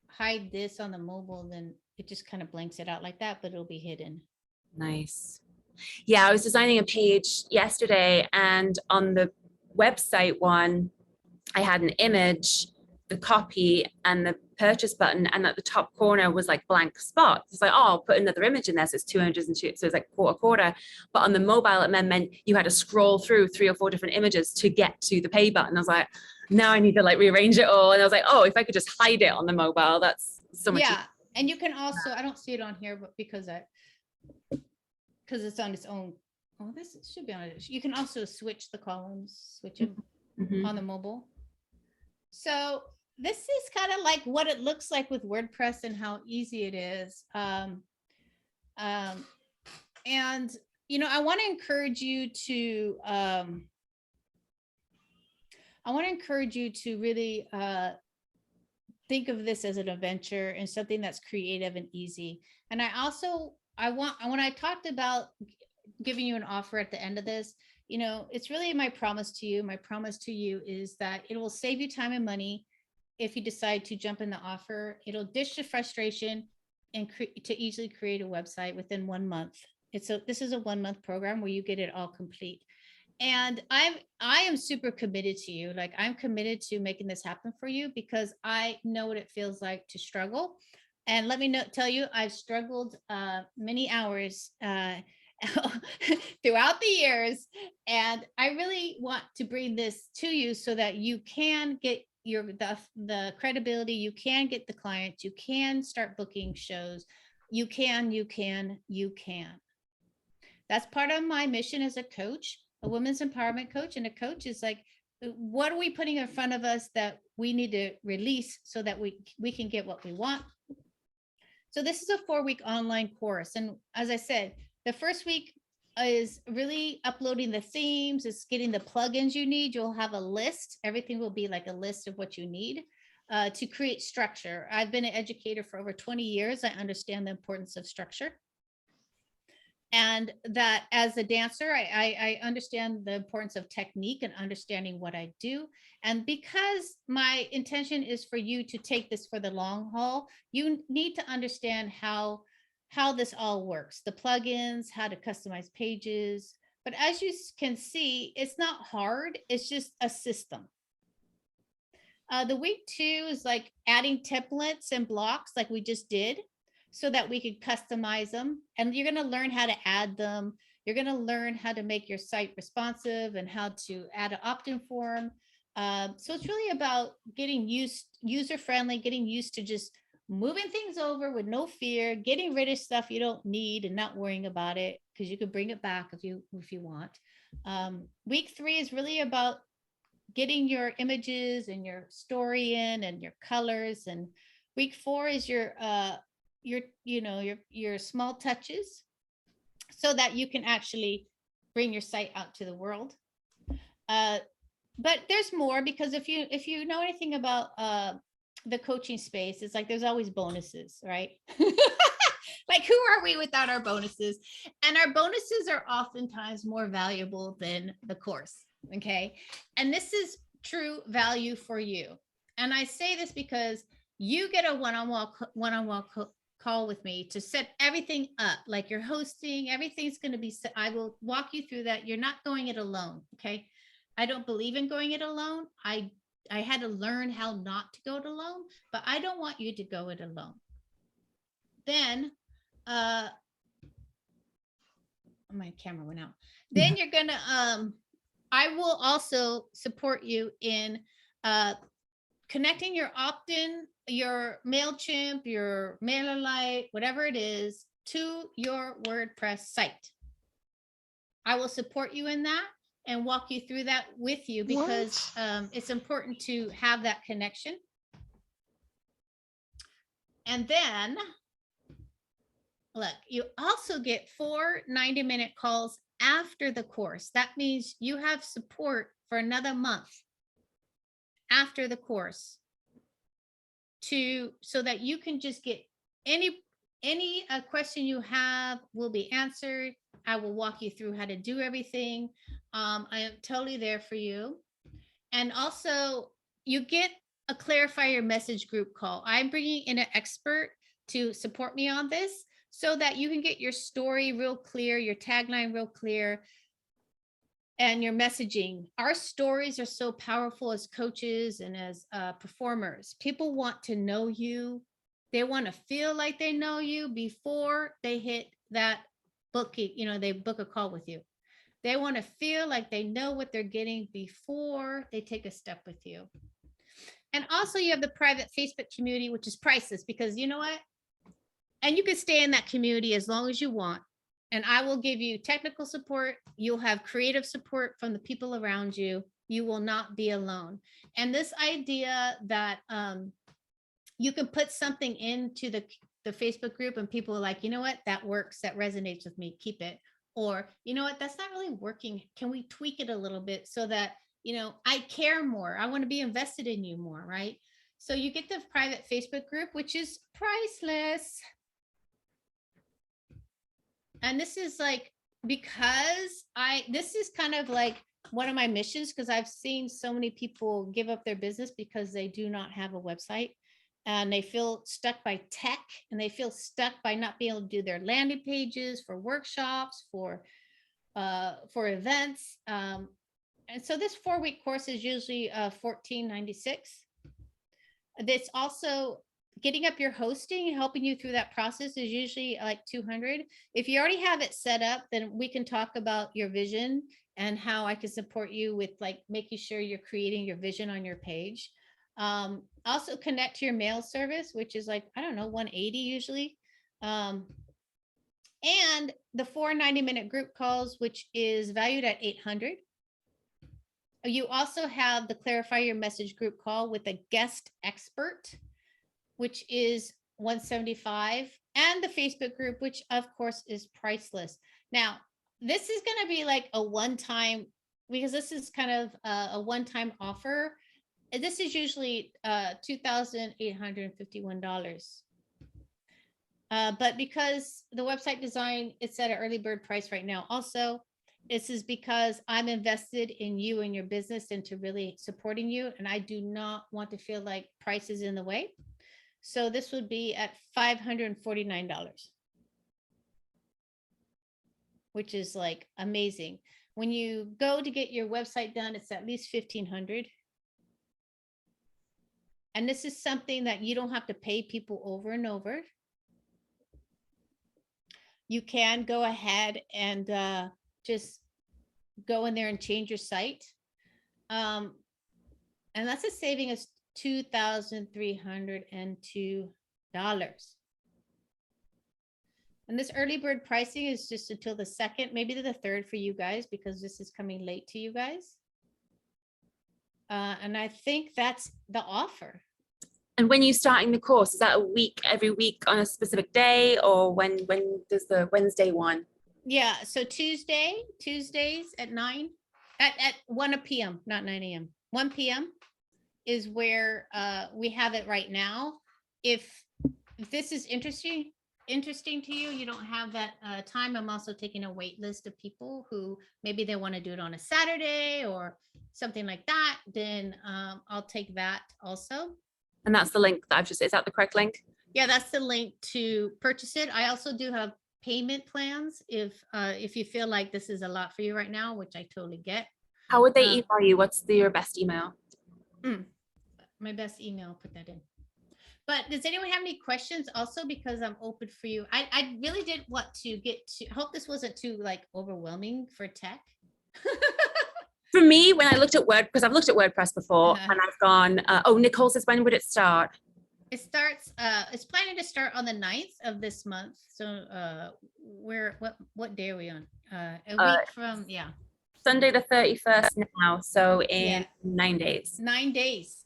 hide this on the mobile, then it just kind of blanks it out like that, but it'll be hidden. Nice. Yeah, I was designing a page yesterday, and on the website one, I had an image, the copy, and the purchase button, and at the top corner was like blank spots. It's like, oh, I'll put another image in there, so it's 202, so it's like quarter. But on the mobile, it meant you had to scroll through 3 or 4 different images to get to the pay button. I was like, now I need to like rearrange it all. And I was like, oh, if I could just hide it on the mobile, that's so much easier. And you can also, I don't see it on here, but because it's on its own. Oh, this should be on it. You can also switch the columns, switch them on the mobile. So this is kind of like what it looks like with WordPress and how easy it is. And, you know, I want to encourage you to really think of this as an adventure and something that's creative and easy. And when I talked about giving you an offer at the end of this, you know, it's really my promise to you. My promise to you is that it will save you time and money if you decide to jump in the offer. It'll ditch the frustration and to easily create a website within 1 month. This is a 1-month program where you get it all complete. And I am super committed to you. Like I'm committed to making this happen for you because I know what it feels like to struggle. And let me tell you, I've struggled many hours throughout the years. And I really want to bring this to you so that you can get the credibility, you can get the clients, you can start booking shows. You can. That's part of my mission as a coach, a women's empowerment coach. And a coach is like, what are we putting in front of us that we need to release so that we can get what we want? So this is a 4-week online course. And as I said, the first week is really uploading the themes, it's getting the plugins you need. You'll have a list. Everything will be like a list of what you need to create structure. I've been an educator for over 20 years. I understand the importance of structure. And that as a dancer, I understand the importance of technique and understanding what I do. And because my intention is for you to take this for the long haul, you need to understand how this all works, the plugins, how to customize pages. But as you can see, it's not hard. It's just a system. The week 2 is like adding templates and blocks like we just did, so that we could customize them. And you're going to learn how to add them. You're going to learn how to make your site responsive and how to add an opt-in form. So it's really about getting user-friendly, getting used to just moving things over with no fear, getting rid of stuff you don't need and not worrying about it, because you can bring it back if you want. Week 3 is really about getting your images and your story in and your colors. And week 4 is your small touches, so that you can actually bring your site out to the world. But there's more, because if you know anything about the coaching space, it's like there's always bonuses, right? Like, who are we without our bonuses? And our bonuses are oftentimes more valuable than the course. Okay. And this is true value for you. And I say this because you get a one-on-one call with me to set everything up, like your hosting, everything's going to be set. I will walk you through that. You're not going it alone. Okay. I don't believe in going it alone. I had to learn how not to go it alone, but I don't want you to go it alone. Then, my camera went out. Then you're going to, I will also support you in, connecting your opt-in, your MailChimp, your MailerLite, whatever it is, to your WordPress site. I will support you in that and walk you through that with you, because it's important to have that connection. And then, look, you also get 4 90-minute calls after the course. That means you have support for another month after the course, so that you can just get any question you have will be answered. I will walk you through how to do everything. I am totally there for you. And also, you get a clarify your message group call. I'm bringing in an expert to support me on this, so that you can get your story real clear, your tagline real clear, and your messaging. Our stories are so powerful as coaches and as performers. People want to know you. They want to feel like they know you before they hit that booking, they book a call with you. They want to feel like they know what they're getting before they take a step with you. And also, you have the private Facebook community, which is priceless, because you know what? And you can stay in that community as long as you want. And I will give you technical support. You'll have creative support from the people around you. You will not be alone. And this idea that you can put something into the Facebook group and people are like, you know what, that works, that resonates with me, keep it. Or, you know what, that's not really working. Can we tweak it a little bit so that, I care more. I want to be invested in you more, right? So you get the private Facebook group, which is priceless. And this is like, because this is kind of like one of my missions, because I've seen so many people give up their business because they do not have a website, and they feel stuck by tech, and they feel stuck by not being able to do their landing pages for workshops, for events. And so this 4-week course is usually $14.96. That's also getting up your hosting, helping you through that process is usually like $200. If you already have it set up, then we can talk about your vision and how I can support you with like making sure you're creating your vision on your page. Also connect to your mail service, which is like, I don't know, $180 usually. And the 4 90-minute group calls, which is valued at $800. You also have the clarify your message group call with a guest expert, which is $175, and the Facebook group, which of course is priceless. Now, this is going to be like a one-time, because this is kind of a one-time offer. And this is usually $2,851. But because the website design, it's at an early bird price right now. Also, this is because I'm invested in you and your business and to really supporting you. And I do not want to feel like price is in the way. So this would be at $549, which is like amazing. When you go to get your website done, it's at least $1,500. And this is something that you don't have to pay people over and over. You can go ahead and just go in there and change your site. And that's a saving us $2,302. And this early bird pricing is just until the 2nd, maybe the 3rd for you guys, because this is coming late to you guys. And I think that's the offer. And when you're starting the course, is that a week, every week on a specific day, or when does the Wednesday one? Yeah, so Tuesdays at 1 p.m., not 9 a.m. 1 p.m. is where we have it right now. If this is interesting to you, you don't have that time. I'm also taking a wait list of people who maybe they want to do it on a Saturday or something like that. Then I'll take that also. And that's the link that is that the correct link? Yeah, that's the link to purchase it. I also do have payment plans if you feel like this is a lot for you right now, which I totally get. How would they email you? What's your best email? My best email, put that in. But does anyone have any questions also? Because I'm open for you. I really did want to get to, I hope this wasn't too like overwhelming for tech. For me, when I looked at WordPress, I've looked at WordPress before and I've gone, oh, Nicole says, when would it start? It starts, it's planning to start on the 9th of this month. So what day are we on? A week from, Sunday the 31st now. So in 9 days. 9 days.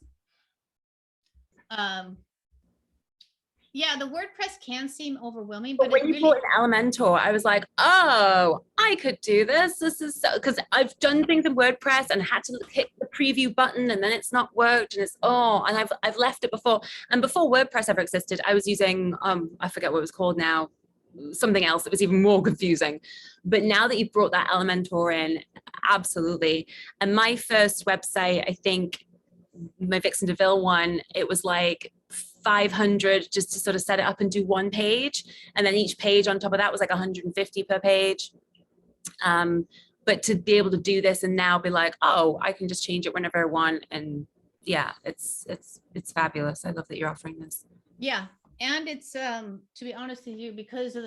Yeah, the WordPress can seem overwhelming, but when you brought in Elementor, I was like, oh, I could do this. This is so, because I've done things in WordPress and had to hit the preview button and then it's not worked and it's, and I've left it before. And before WordPress ever existed, I was using, I forget what it was called now, something else that was even more confusing. But now that you've brought that Elementor in, absolutely. And my first website, I think my Vixen DeVille one, it was like 500 just to sort of set it up and do one page. And then each page on top of that was like 150 per page. But to be able to do this and now be like, oh, I can just change it whenever I want. And yeah, it's fabulous. I love that you're offering this. Yeah. And it's, to be honest with you, because of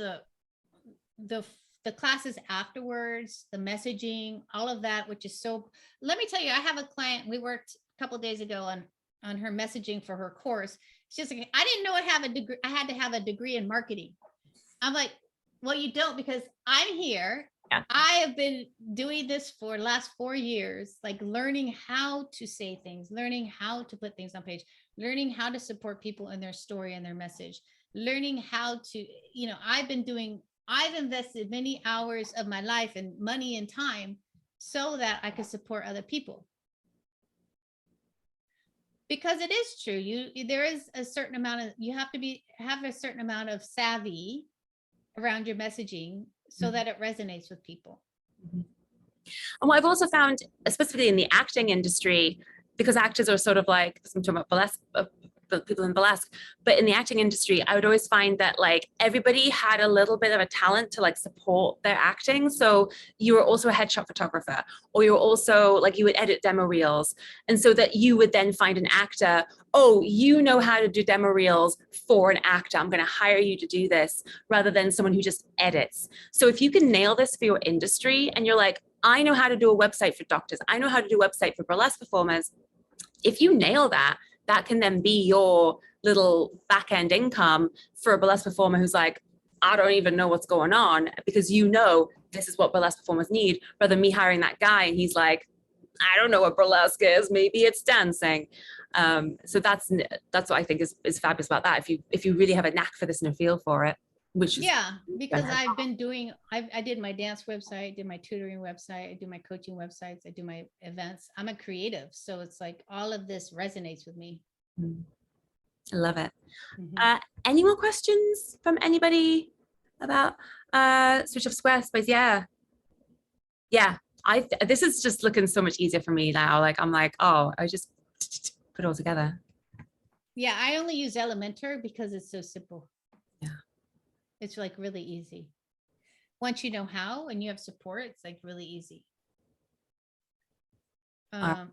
the classes afterwards, the messaging, all of that, which is so, let me tell you, I have a client, we worked a couple of days ago on her messaging for her course. She's like, I didn't know I had to have a degree in marketing. I'm like, well, you don't, because I'm here. Yeah. I have been doing this for the last 4 years, like learning how to say things, learning how to put things on page, learning how to support people in their story and their message, learning how to, I've invested many hours of my life and money and time so that I could support other people. Because it is true, there is a certain amount of, you have to have a certain amount of savvy around your messaging so that it resonates with people. And what I've also found, especially in the acting industry, because actors are sort of like, I'm talking about people in burlesque, but in the acting industry, I would always find that like everybody had a little bit of a talent to like support their acting. So you were also a headshot photographer, or you were also like, you would edit demo reels. And so that you would then find an actor, oh, you know how to do demo reels for an actor, I'm going to hire you to do this, rather than someone who just edits. So if you can nail this for your industry and you're like, I know how to do a website for doctors, I know how to do a website for burlesque performers. If you nail that, that can then be your little back-end income for a burlesque performer who's like, I don't even know what's going on, because you know this is what burlesque performers need, rather than me hiring that guy and he's like, I don't know what burlesque is, maybe it's dancing. So that's what I think is fabulous about that. If you really have a knack for this and a feel for it. which is Yeah, because I've been doing, I did my dance website, did my tutoring website, I do my coaching websites, I do my events. I'm a creative. So it's like all of this resonates with me. I love it. Mhm. Any more questions from anybody about Switch Off Squarespace? Yeah. This is just looking so much easier for me now. Like I'm like, oh, I just put it all together. Yeah, I only use Elementor because it's so simple. Yeah. It's like really easy. Once you know how and you have support, it's like really easy. Mhm.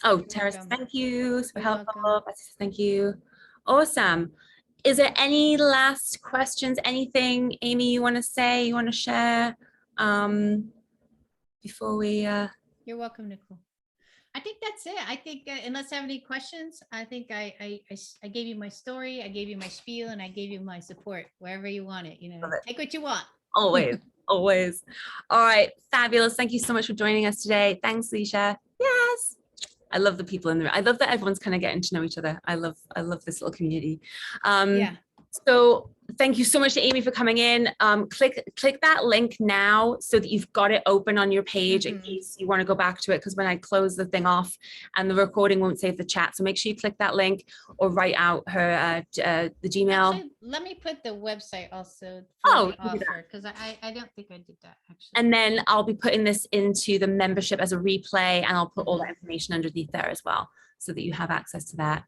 Oh, You're Tara, welcome. thank you. So You're helpful. welcome. Thank you. Awesome. Is there any last questions? Anything, Amy, you want to say, you want to share before we You're welcome, Nicole. I think that's it. I think unless I have any questions, I think I gave you my story, I gave you my spiel, and I gave you my support wherever you want it. You know, take what you want. Always, always. All right, fabulous. Thank you so much for joining us today. Thanks, Leisha. Yes. I love the people in there. I love that everyone's kind of getting to know each other. I love this little community. Yeah. So thank you so much to Amy for coming in. Click that link now so that you've got it open on your page in case you want to go back to it, because when I close the thing off and the recording won't save the chat. So make sure you click that link or write out her the Gmail. Actually, let me put the website also Oh, for the offer, because I don't think I did that actually. and then I'll be putting this into the membership as a replay, and I'll put all that information underneath there as well so that you have access to that.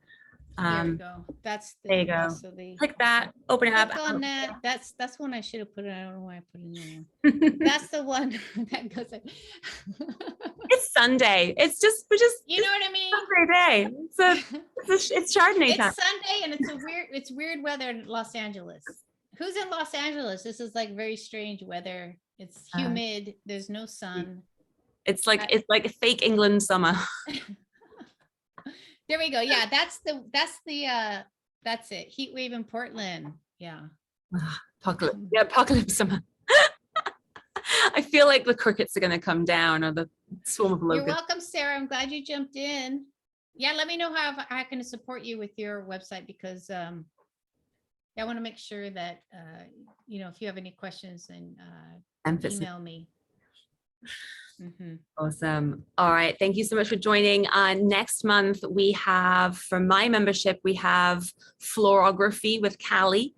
There we go. That's the, There you go. also the, Click that, open it up. click on that. That's one I should have put in. I don't know why I put in there one. That's the one that goes in. It's Sunday. It's just, we're just, You know what I mean? Sunday day. It's Chardonnay time. It's Sunday and it's weird weather in Los Angeles. Who's in Los Angeles? This is like very strange weather. It's humid. There's no sun. It's like a fake England summer. There we go. Yeah, that's it. Heat wave in Portland. Yeah. Apocalypse. Yeah, apocalypse summer. I feel like the crickets are going to come down, or the swarm of locusts. You're welcome, Sarah. I'm glad you jumped in. Yeah, let me know how I can support you with your website, because I want to make sure that you know, if you have any questions, then email me. Awesome. All right. Thank you so much for joining. Next month, we have, for my membership, we have florography with Callie.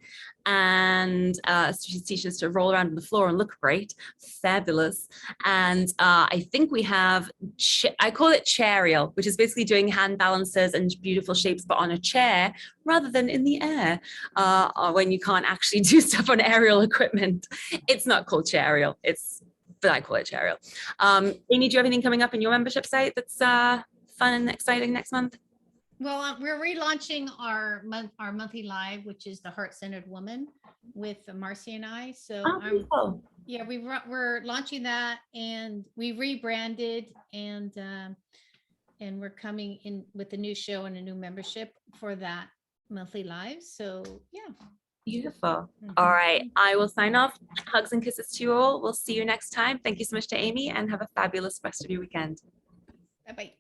And she teaches us to roll around on the floor and look great. Fabulous. And I think we have, I call it chairial, which is basically doing hand balances and beautiful shapes, but on a chair rather than in the air, when you can't actually do stuff on aerial equipment. It's not called chairial. But I call it chairial. Amy, do you have anything coming up in your membership site that's fun and exciting next month? Well, we're relaunching our monthly live, which is the Heart-Centered Woman with Marcy and I. So yeah, we're launching that, and we rebranded, and we're coming in with a new show and a new membership for that monthly live. So yeah. Beautiful. All right. I will sign off. Hugs and kisses to you all. We'll see you next time. Thank you so much to Amy, and have a fabulous rest of your weekend. Bye-bye.